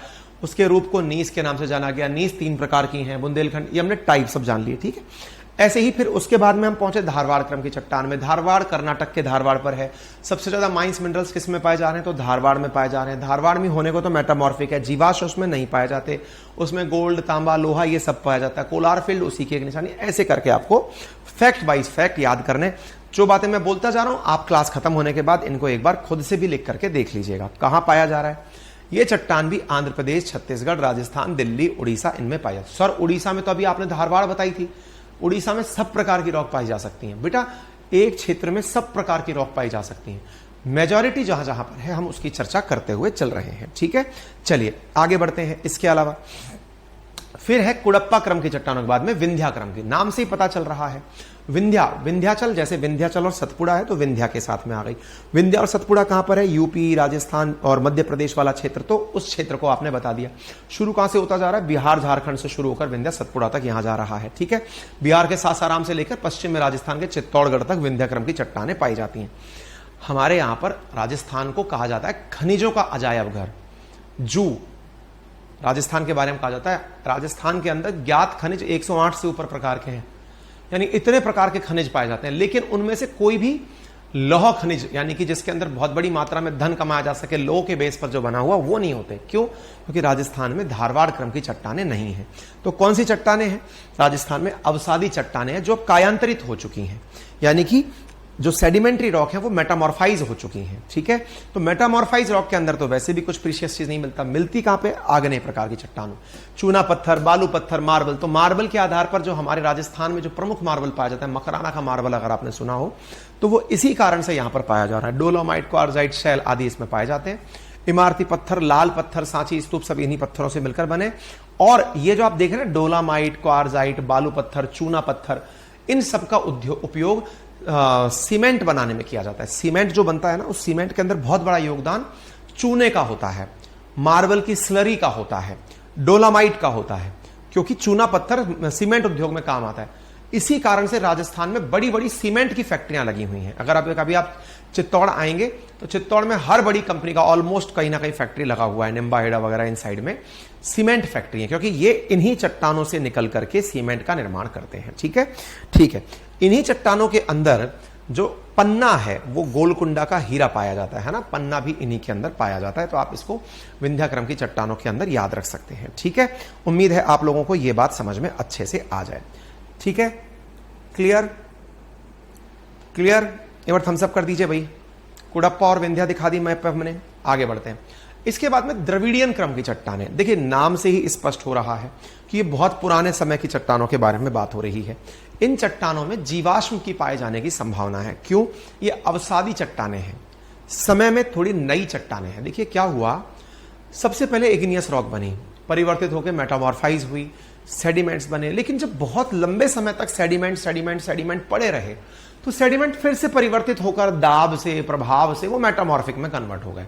उसके रूप को नीस के नाम से जाना गया। नीस 3 प्रकार की हैं, बुंदेलखंड, ये हमने टाइप सब जान लिए, ठीक है। ऐसे ही फिर उसके बाद में हम पहुंचे धारवाड़ क्रम की चट्टान में। धारवाड़ कर्नाटक के धारवाड़ पर है। सबसे ज्यादा माइंस मिनरल्स किस में पाए जा रहे हैं? तो धारवाड़ में पाए जा रहे हैं। धारवाड़ में होने को तो मेटामॉर्फिक है, जीवाश्म उसमें नहीं पाए जाते। उसमें गोल्ड, तांबा, लोहा ये सब पाया जाता है। कोलार फील्ड उसी की एक निशानी। ऐसे करके आपको फैक्ट वाइज फैक्ट याद करने। जो बातें मैं बोलता जा रहा हूं, आप क्लास खत्म होने के बाद इनको एक बार खुद से भी लिख करके देख लीजिएगा कहां पाया जा रहा है। ये चट्टान भी आंध्र प्रदेश, छत्तीसगढ़, राजस्थान, दिल्ली, उड़ीसा, इनमें पाया। सर उड़ीसा में तो अभी आपने धारवाड़ बताई थी। उड़ीसा में सब प्रकार की रॉक पाई जा सकती है बेटा। एक क्षेत्र में सब प्रकार की रॉक पाई जा सकती है। मेजॉरिटी जहां जहां पर है हम उसकी चर्चा करते हुए चल रहे हैं, ठीक है। चलिए आगे बढ़ते हैं। इसके अलावा फिर है कुडप्पा क्रम की चट्टानों के बाद में विंध्या क्रम की। नाम से ही पता चल रहा है विंध्याचल, जैसे विंध्याचल और सतपुड़ा है तो विंध्या के साथ में आ गई। विंध्या और सतपुड़ा कहां पर है? यूपी, राजस्थान और मध्य प्रदेश वाला क्षेत्र। तो उस क्षेत्र को आपने बता दिया। शुरू कहां से होता जा रहा है? बिहार, झारखंड से शुरू होकर विंध्या सतपुड़ा तक यहां जा रहा है, ठीक है। बिहार के सासाराम से लेकर पश्चिम में राजस्थान के चित्तौड़गढ़ तक विंध्या क्रम की चट्टानें पाई जाती हैं। हमारे यहां पर राजस्थान को कहा जाता है खनिजों का अजायब घर। जू राजस्थान के बारे में कहा जाता है। राजस्थान के अंदर ज्ञात खनिज 108 से ऊपर प्रकार के हैं, यानी इतने प्रकार के खनिज पाए जाते हैं। लेकिन उनमें से कोई भी लौह खनिज, यानी कि जिसके अंदर बहुत बड़ी मात्रा में धन कमाया जा सके, लौह के बेस पर जो बना हुआ, वो नहीं होते। क्यों? क्योंकि राजस्थान में धारवाड़ क्रम की चट्टानें नहीं हैं। तो कौन सी चट्टानें हैं? राजस्थान में अवसादी चट्टानें हैं जो कायांतरित हो चुकी हैं, यानी कि जो सेडिमेंट्री रॉक है वो मेटामॉर्फाइज हो चुकी हैं, ठीक है। तो मेटामॉर्फाइज रॉक के अंदर तो वैसे भी कुछ प्रीशियस चीज नहीं मिलता। मिलती कहां पे? आग्नेय प्रकार की चट्टानों, चूना पत्थर, बालू पत्थर, मार्बल। तो मार्बल के आधार पर जो हमारे राजस्थान में जो प्रमुख मार्बल पाया जाता है, मकराना का मार्बल अगर आपने सुना हो, तो वो इसी कारण से यहां पर पाया जा रहा है। डोलोमाइट, क्वार्जाइट, शैल आदि इसमें पाए जाते हैं। इमारती पत्थर, लाल पत्थर, सांची, स्तूप सब इन्हीं पत्थरों से मिलकर बने। और ये जो आप देख रहे हैं डोलामाइट, क्वार्जाइट, बालू पत्थर, चूना पत्थर, इन सब का उपयोग सीमेंट बनाने में किया जाता है। सीमेंट जो बनता है ना, उस सीमेंट के अंदर बहुत बड़ा योगदान चूने का होता है, मार्बल की स्लरी का होता है, डोलामाइट का होता है, क्योंकि चूना पत्थर सीमेंट उद्योग में काम आता है। इसी कारण से राजस्थान में बड़ी बड़ी सीमेंट की फैक्ट्रियां लगी हुई हैं। अगर कभी आप चित्तौड़ आएंगे तो चित्तौड़ में हर बड़ी कंपनी का ऑलमोस्ट कहीं ना कहीं फैक्ट्री लगा हुआ है। निम्बाहेड़ा वगैरह इन साइड में सीमेंट फैक्ट्री है, क्योंकि ये इन्हीं चट्टानों से निकल करके सीमेंट का निर्माण करते हैं, ठीक है। ठीक है, इन्हीं चट्टानों के अंदर जो पन्ना है वो गोलकुंडा का हीरा पाया जाता है ना, पन्ना भी इन्हीं के अंदर पाया जाता है। तो आप इसको विंध्याक्रम की चट्टानों के अंदर याद रख सकते हैं, ठीक है। उम्मीद है आप लोगों को यह बात समझ में अच्छे से आ जाए, ठीक है। Clear clear. एक बार थम्स अप कर दीजिए भाई। कुडप्पा और विंध्या दिखा दी मैप पे हमने। आगे बढ़ते हैं। इसके बाद में द्रविडियन क्रम की चट्टानें। देखिए नाम से ही स्पष्ट हो रहा है कि ये बहुत पुराने समय की चट्टानों के बारे में बात हो रही है। इन चट्टानों में जीवाश्म की पाए जाने की संभावना है। क्यों? ये अवसादी चट्टानें हैं, समय में थोड़ी नई चट्टानें हैं। देखिए क्या हुआ, सबसे पहले इग्नियस रॉक बनी, परिवर्तित होकर मेटामॉर्फाइज हुई, सेडिमेंट्स बने। लेकिन जब बहुत लंबे समय तक सेडिमेंट पड़े रहे तो सेडिमेंट फिर से परिवर्तित होकर दाब से, प्रभाव से वो मेटामॉर्फिक में कन्वर्ट हो गए।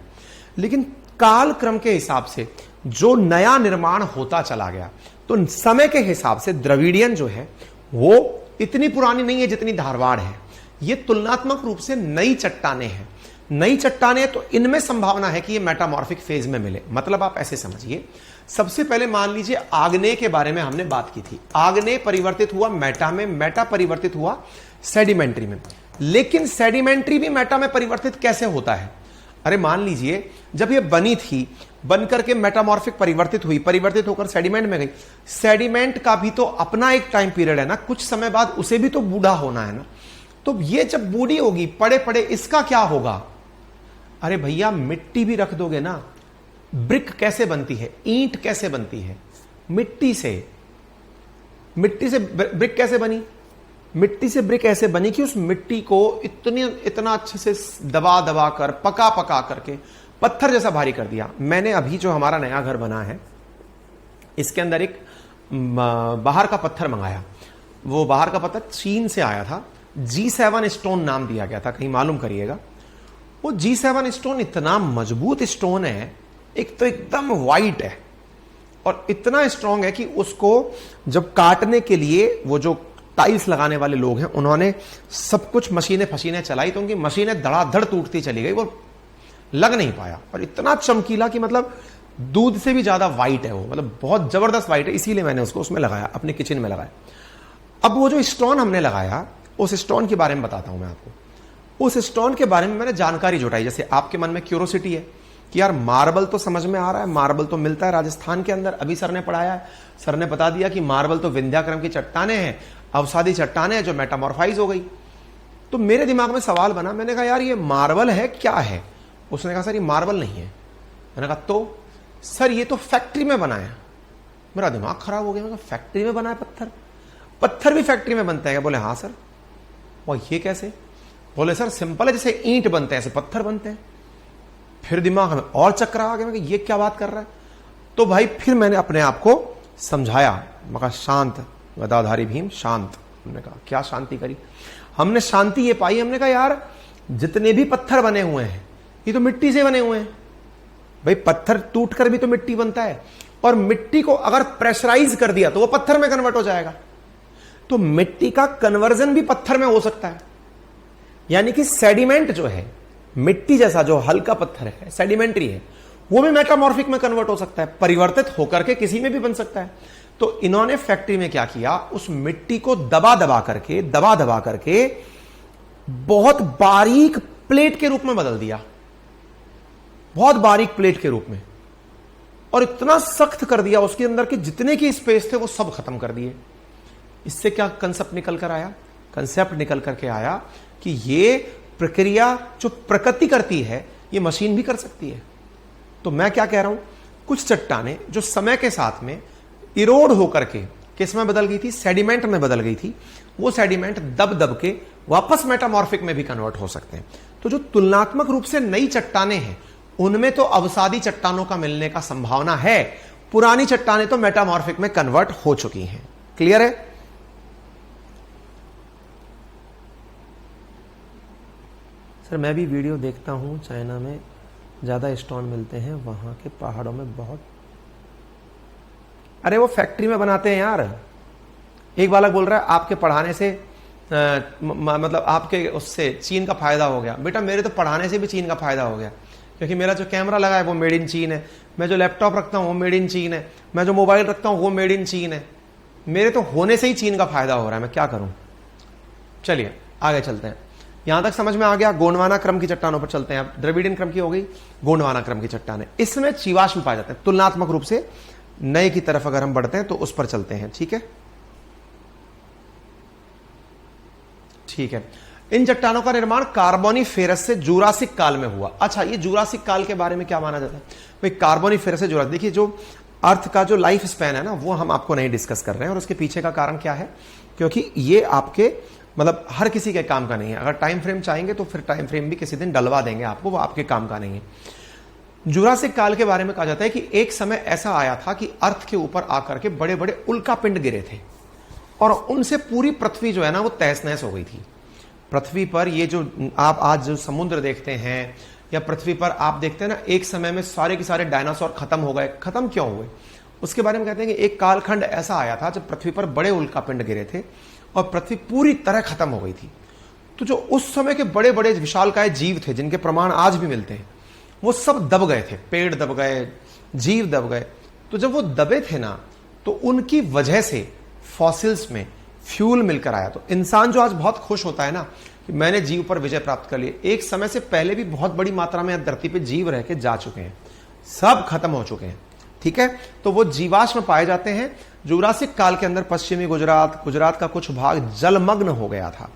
लेकिन काल क्रम के हिसाब से जो नया निर्माण होता चला गया, तो समय के हिसाब से द्रविडियन जो है वो इतनी पुरानी नहीं है जितनी धारवाड़ है। ये तुलनात्मक रूप से नई चट्टानें हैं। नई चट्टानें तो इनमें संभावना है कि ये मेटामॉर्फिक फेज में मिले। मतलब आप ऐसे समझिए, सबसे पहले मान लीजिए आग्नेय के बारे में हमने बात की थी। आग्नेय परिवर्तित हुआ मेटा में, मेटा परिवर्तित हुआ सेडिमेंट्री में। लेकिन सेडिमेंट्री भी मेटा में परिवर्तित कैसे होता है? अरे मान लीजिए जब ये बनी थी, बनकर के मेटामॉर्फिक परिवर्तित हुई, परिवर्तित होकर सेडिमेंट में गई। सेडिमेंट का भी तो अपना एक टाइम पीरियड है ना, कुछ समय बाद उसे भी तो बूढ़ा होना है ना। तो ये जब बूढ़ी होगी, पड़े पड़े, इसका क्या होगा? अरे भैया मिट्टी भी रख दोगे ना, ब्रिक कैसे बनती है, ईंट कैसे बनती है, मिट्टी से ब्रिक कैसे बनी, मिट्टी से ब्रिक ऐसे बनी कि उस मिट्टी को इतना अच्छे से दबा दबा कर पका पका करके पत्थर जैसा भारी कर दिया। मैंने अभी जो हमारा नया घर बना है इसके अंदर एक बाहर का पत्थर मंगाया, वो बाहर का पत्थर चीन से आया था, G7 स्टोन नाम दिया गया था, कहीं मालूम करिएगा। वो G7 स्टोन इतना मजबूत स्टोन है, एक तो एकदम वाइट है और इतना स्ट्रांग है कि उसको जब काटने के लिए वो जो टाइल्स लगाने वाले लोग हैं उन्होंने सब कुछ मशीनें फशीनें चलाई तो उनकी मशीनें धड़ाधड़ टूटती चली गई, वो लग नहीं पाया। और इतना चमकीला कि मतलब दूध से भी ज्यादा वाइट है वो, मतलब बहुत जबरदस्त वाइट है, इसीलिए मैंने उसको उसमें लगाया, अपने किचन में लगाया। अब वो जो स्टोन हमने लगाया, उस स्टोन के बारे में बताता हूं मैं आपको। उस स्टोन के बारे में मैंने जानकारी जुटाई। जैसे आपके मन में क्यूरोसिटी है कि यार मार्बल तो समझ में आ रहा है, मार्बल तो मिलता है राजस्थान के अंदर, अभी सर ने पढ़ाया है, सर ने बता दिया कि मार्बल तो विंध्याक्रम की चट्टानें हैं, अवसादी चट्टानें हैं जो मेटामॉर्फाइज हो गई। तो मेरे दिमाग में सवाल बना, मैंने कहा यार ये मार्बल है क्या है? उसने कहा सर ये मार्बल नहीं है। मैंने कहा तो सर ये तो फैक्ट्री में बना है। मेरा दिमाग खराब हो गया, मैं कहा फैक्ट्री में बना है पत्थर? पत्थर भी फैक्ट्री में बनते हैं? बोले हाँ सर। और ये कैसे? बोले सर सिंपल है, जैसे ईंट बनते हैं ऐसे पत्थर बनते हैं। फिर दिमाग में और चक्कर आ गया, मैं ये क्या बात कर रहा है? तो भाई फिर मैंने अपने आप को समझाया, मैं कहा शांत गदाधारी भीम शांत। हमने कहा क्या शांति करी? हमने शांति ये पाई, हमने कहा यार जितने भी पत्थर बने हुए हैं ये तो मिट्टी से बने हुए हैं। भाई पत्थर टूट कर भी तो मिट्टी बनता है, और मिट्टी को अगर प्रेशराइज कर दिया तो वो पत्थर में कन्वर्ट हो जाएगा। तो मिट्टी का कन्वर्जन भी पत्थर में हो सकता है। यानी कि सेडिमेंट जो है, मिट्टी जैसा जो हल्का पत्थर है, सेडिमेंट्री है, वो भी मेटामॉर्फिक में कन्वर्ट हो सकता है, परिवर्तित होकर के किसी में भी बन सकता है। तो इन्होंने फैक्ट्री में क्या किया, उस मिट्टी को दबा दबा करके बहुत बारीक प्लेट के रूप में बदल दिया, बहुत बारीक प्लेट के रूप में, और इतना सख्त कर दिया उसके अंदर के जितने की स्पेस थे वो सब खत्म कर दिए। इससे क्या कंसेप्ट निकल कर आया? कंसेप्ट निकल करके आया कि ये प्रक्रिया जो प्रकृति करती है ये मशीन भी कर सकती है। तो मैं क्या कह रहा हूं, कुछ चट्टानें जो समय के साथ में इरोड होकर के किस में बदल गई थी, सेडिमेंट में बदल गई थी, वो सेडिमेंट दब दब के वापस मेटामॉर्फिक में भी कन्वर्ट हो सकते हैं। तो जो तुलनात्मक रूप से नई चट्टानें हैं उनमें तो अवसादी चट्टानों का मिलने का संभावना है, पुरानी चट्टानें तो मेटामॉर्फिक में कन्वर्ट हो चुकी हैं। क्लियर है? सर मैं भी वीडियो देखता हूं, चाइना में ज्यादा स्टोन मिलते हैं, वहां के पहाड़ों में बहुत। अरे वो फैक्ट्री में बनाते हैं यार। एक बालक बोल रहा है आपके पढ़ाने से मतलब आपके उससे चीन का फायदा हो गया। बेटा मेरे तो पढ़ाने से भी चीन का फायदा हो गया, क्योंकि मेरा जो कैमरा लगा है वो मेड इन चीन है, मैं जो लैपटॉप रखता हूं वो मेड इन चीन है, मैं जो मोबाइल रखता हूं वो मेड इन चीन है। मेरे तो होने से ही चीन का फायदा हो रहा है, मैं क्या करूं। चलिए आगे चलते हैं। यहां तक समझ में आ गया। गोंडवाना क्रम की चट्टानों पर चलते हैं। अब द्रविडियन क्रम की हो गई, गोंडवाना क्रम की चट्टानें, इसमें जीवाश्म पाए जाते हैं। तुलनात्मक रूप से नए की तरफ अगर हम बढ़ते हैं तो उस पर चलते हैं। ठीक है, ठीक है। इन चट्टानों का निर्माण कार्बोनिफेरस से जुरासिक काल में हुआ। अच्छा, ये जुरासिक काल के बारे में क्या माना जाता है भाई? कार्बोनिफेरस से जुरासिक, देखिए जो अर्थ का जो लाइफ स्पैन है ना वो हम आपको नहीं डिस्कस कर रहे हैं, और उसके पीछे का कारण क्या है, क्योंकि ये आपके मतलब हर किसी के काम का नहीं है। अगर टाइम फ्रेम चाहेंगे तो फिर टाइम फ्रेम भी किसी दिन डलवा देंगे आपको, वो आपके काम का नहीं है। जुरासिक काल के बारे में कहा जाता है कि एक समय ऐसा आया था कि अर्थ के ऊपर आकर के बड़े बड़े उल्का पिंड गिरे थे, और उनसे पूरी पृथ्वी जो है ना वो तहस नहस हो गई थी। पृथ्वी पर ये जो आप आज जो समुद्र देखते हैं या पृथ्वी पर आप देखते हैं ना, एक समय में सारे के सारे डायनासोर खत्म हो गए। खत्म क्यों हुए उसके बारे में कहते हैं कि एक कालखंड ऐसा आया था जब पृथ्वी पर बड़े उल्का पिंड गिरे थे और पृथ्वी पूरी तरह खत्म हो गई थी। तो जो उस समय के बड़े बड़े विशालकाय जीव थे जिनके प्रमाण आज भी मिलते हैं, वो सब दब गए थे। पेड़ दब गए, जीव दब गए। तो जब वो दबे थे ना, तो उनकी वजह से फॉसिल्स में फ्यूल मिलकर आया। तो इंसान जो आज बहुत खुश होता है ना कि मैंने जीव पर विजय प्राप्त कर ली, एक समय से पहले भी बहुत बड़ी मात्रा में धरती पे जीव रह के जा चुके हैं, सब खत्म हो चुके हैं। ठीक है, तो वो जीवाश्म पाए जाते हैं। जुरासिक काल के अंदर पश्चिमी गुजरात का कुछ भाग जलमग्न हो गया था,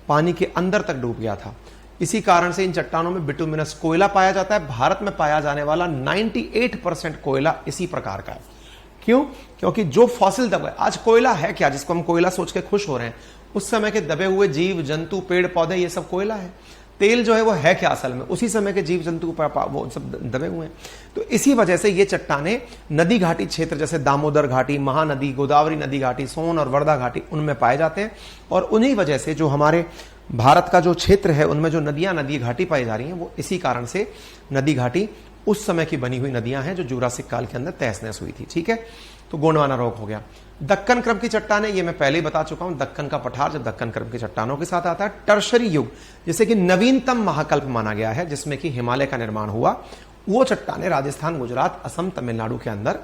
पानी के अंदर तक डूब गया था। इसी कारण से इन चट्टानों में बिटुमिनस कोयला पाया जाता है। भारत में पाया जाने वाला 98% कोयला इसी प्रकार का है। क्यों? क्योंकि जो फॉसिल दबे, आज कोयला है क्या जिसको हम कोयला सोच के खुश हो रहे हैं, उस समय के दबे हुए जीव जंतु पेड़ पौधे ये सब कोयला है। तेल जो है वो है क्या असल में, उसी समय के जीव जंतु वो सब दबे हुए हैं। तो इसी वजह से ये चट्टाने नदी घाटी क्षेत्र जैसे दामोदर घाटी, महानदी, गोदावरी नदी घाटी, सोन और वर्धा घाटी उनमें पाए जाते हैं। और उन्हीं वजह से जो हमारे भारत का जो क्षेत्र है उनमें जो नदियां नदी घाटी पाई जा रही हैं वो इसी कारण से नदी घाटी उस समय की बनी हुई नदियां हैं जो जुरासिक काल के अंदर तहस नहस हुई थी। ठीक है, तो गोंडवाना रोग हो गया। दक्कन क्रम की चट्टानें, ये मैं पहले ही बता चुका हूं, दक्कन का पठार जब दक्कन क्रम की चट्टानों के साथ आता है। टर्शरी युग जैसे कि नवीनतम महाकल्प माना गया है जिसमें कि हिमालय का निर्माण हुआ, वो चट्टानें राजस्थान, गुजरात, असम, तमिलनाडु के अंदर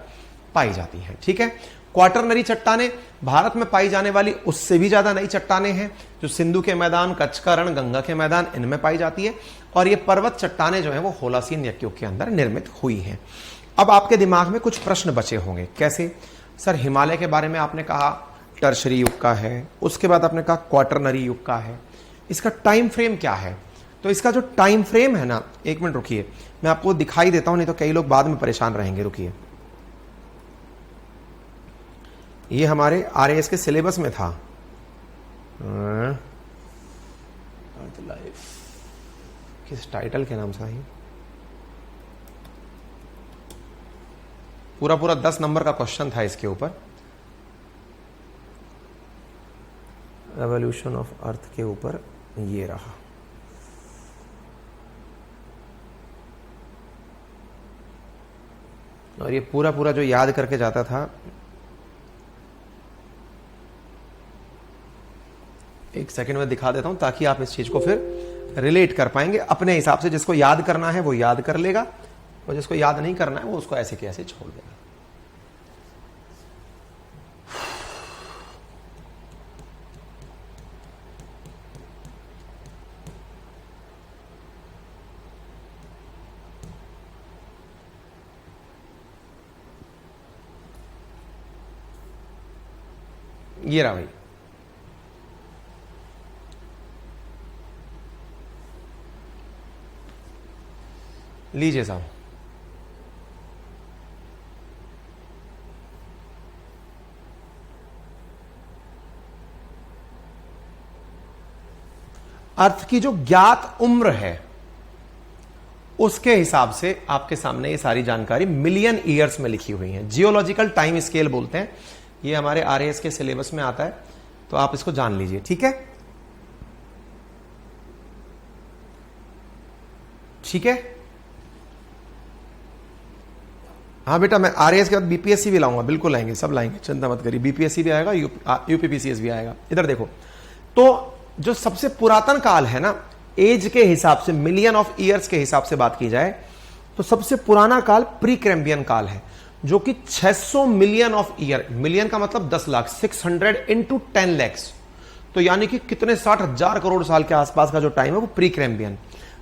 पाई जाती हैं। ठीक है, क्वाटरनरी चट्टानें भारत में पाई जाने वाली उससे भी ज्यादा नई चट्टानें हैं जो सिंधु के मैदान, कच्छ का रण, गंगा के मैदान इनमें पाई जाती है। और ये पर्वत चट्टानें जो हैं वो होलासीन यज्ञयुग के अंदर निर्मित हुई हैं। अब आपके दिमाग में कुछ प्रश्न बचे होंगे, कैसे? सर हिमालय के बारे में आपने कहा टर्शरी युग का है, उसके बाद आपने कहा क्वाटरनरी युग का है, इसका टाइम फ्रेम क्या है? तो इसका जो टाइम फ्रेम है ना, एक मिनट रुकिए, मैं आपको दिखाई देता हूं, नहीं तो कई लोग बाद में परेशान रहेंगे। रुकिए, ये हमारे आरएएस के सिलेबस में था। लाइफ किस टाइटल के नाम से है? पूरा पूरा 10 नंबर का क्वेश्चन था इसके ऊपर, रेवोल्यूशन ऑफ अर्थ के ऊपर ये रहा। और ये पूरा पूरा जो याद करके जाता था, एक सेकंड में दिखा देता हूं ताकि आप इस चीज को फिर रिलेट कर पाएंगे अपने हिसाब से। जिसको याद करना है वो याद कर लेगा और जिसको याद नहीं करना है वो उसको ऐसे के ऐसे छोड़ देगा। ये रहा भाई, लीजिए साहब। अर्थ की जो ज्ञात उम्र है उसके हिसाब से आपके सामने ये सारी जानकारी मिलियन ईयर्स में लिखी हुई है। जियोलॉजिकल टाइम स्केल बोलते हैं, ये हमारे आरएएस के सिलेबस में आता है, तो आप इसको जान लीजिए। ठीक है, ठीक है। हाँ बेटा, मैं आरएएस के बाद बीपीएससी भी लाऊंगा, बिल्कुल लाएंगे, सब लाएंगे, चिंता मत करिए। बीपीएससी भी आएगा, यूपीपीसीएस भी आएगा। इधर देखो, तो जो सबसे पुरातन काल है ना, एज के हिसाब से, मिलियन ऑफ ईयर्स के हिसाब से बात की जाए तो सबसे पुराना काल प्री कैम्ब्रियन काल है, जो कि 600 मिलियन ऑफ ईयर, मिलियन का मतलब 10 लाख, 600 इंटू 10 लैक्स, तो यानी कि कितने 60,000 करोड़ साल के आसपास का जो टाइम है वो प्री कैम्ब्रियन,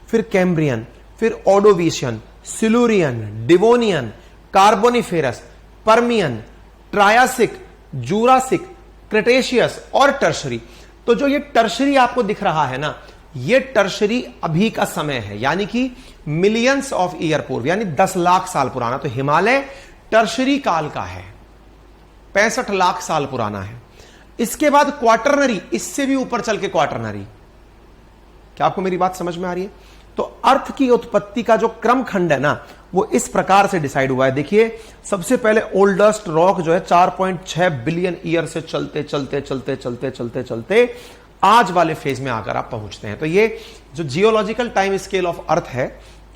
फिर कैम्ब्रियन, फिर Ordovician, Silurian, Devonian, Carboniferous, Permian, Triassic, Jurassic, Cretaceous और टर्शरी। तो जो ये टर्शरी आपको दिख रहा है ना, ये टर्शरी अभी का समय है, यानी कि मिलियंस ऑफ ईयर पूर्व, यानी 10 लाख साल पुराना। तो हिमालय टर्शरी काल का है, 65 लाख साल पुराना है। इसके बाद क्वाटरनरी, इससे भी ऊपर चल के क्वाटरनरी। क्या आपको मेरी बात समझ में आ रही है? तो अर्थ की उत्पत्ति का जो क्रम खंड है ना, वो इस प्रकार से डिसाइड हुआ है। देखिए, सबसे पहले ओल्डेस्ट रॉक जो है 4.6 बिलियन ईयर से चलते चलते चलते चलते चलते चलते आज वाले फेज में आकर आप पहुंचते हैं। तो ये जो geological time scale of earth है,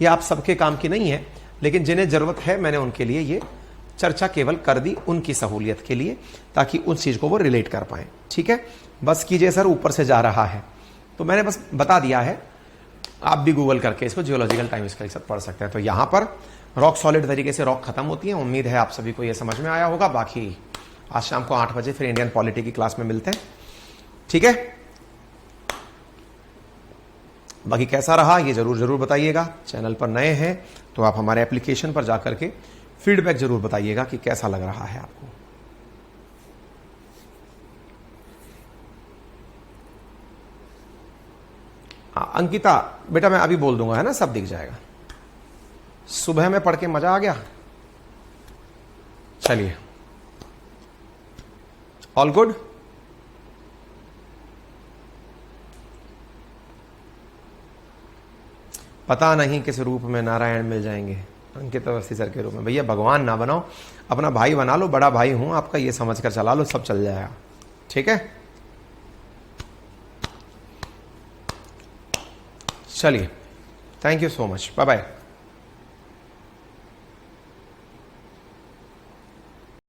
ये आप सबके काम की नहीं है, लेकिन जिन्हें जरूरत है मैंने उनके लिए ये चर्चा केवल कर दी, उनकी सहूलियत के लिए, ताकि उस चीज को वो रिलेट कर पाए। ठीक है, बस कीजिए सर, ऊपर से जा रहा है, तो मैंने बस बता दिया है। आप भी गूगल करके इसको जियोलॉजिकल टाइम स्केल के साथ पढ़ सकते हैं। तो यहां पर रॉक सॉलिड तरीके से रॉक खत्म होती है। उम्मीद है आप सभी को यह समझ में आया होगा। बाकी आज शाम को 8 बजे फिर इंडियन पॉलिटी की क्लास में मिलते हैं। ठीक है, बाकी कैसा रहा ये जरूर जरूर बताइएगा। चैनल पर नए हैं तो आप हमारे एप्लीकेशन पर जाकर के फीडबैक जरूर बताइएगा कि कैसा लग रहा है आपको। हाँ अंकिता बेटा मैं अभी बोल दूंगा, है ना, सब दिख जाएगा। सुबह में पढ़ के मजा आ गया। चलिए ऑल गुड। पता नहीं किस रूप में नारायण मिल जाएंगे अंकित अवस्थी सर के रूप में। भैया भगवान ना बनाओ, अपना भाई बना लो, बड़ा भाई हूं आपका, ये समझ कर चला लो, सब चल जाएगा। ठीक है चलिए, thank you so much, bye bye.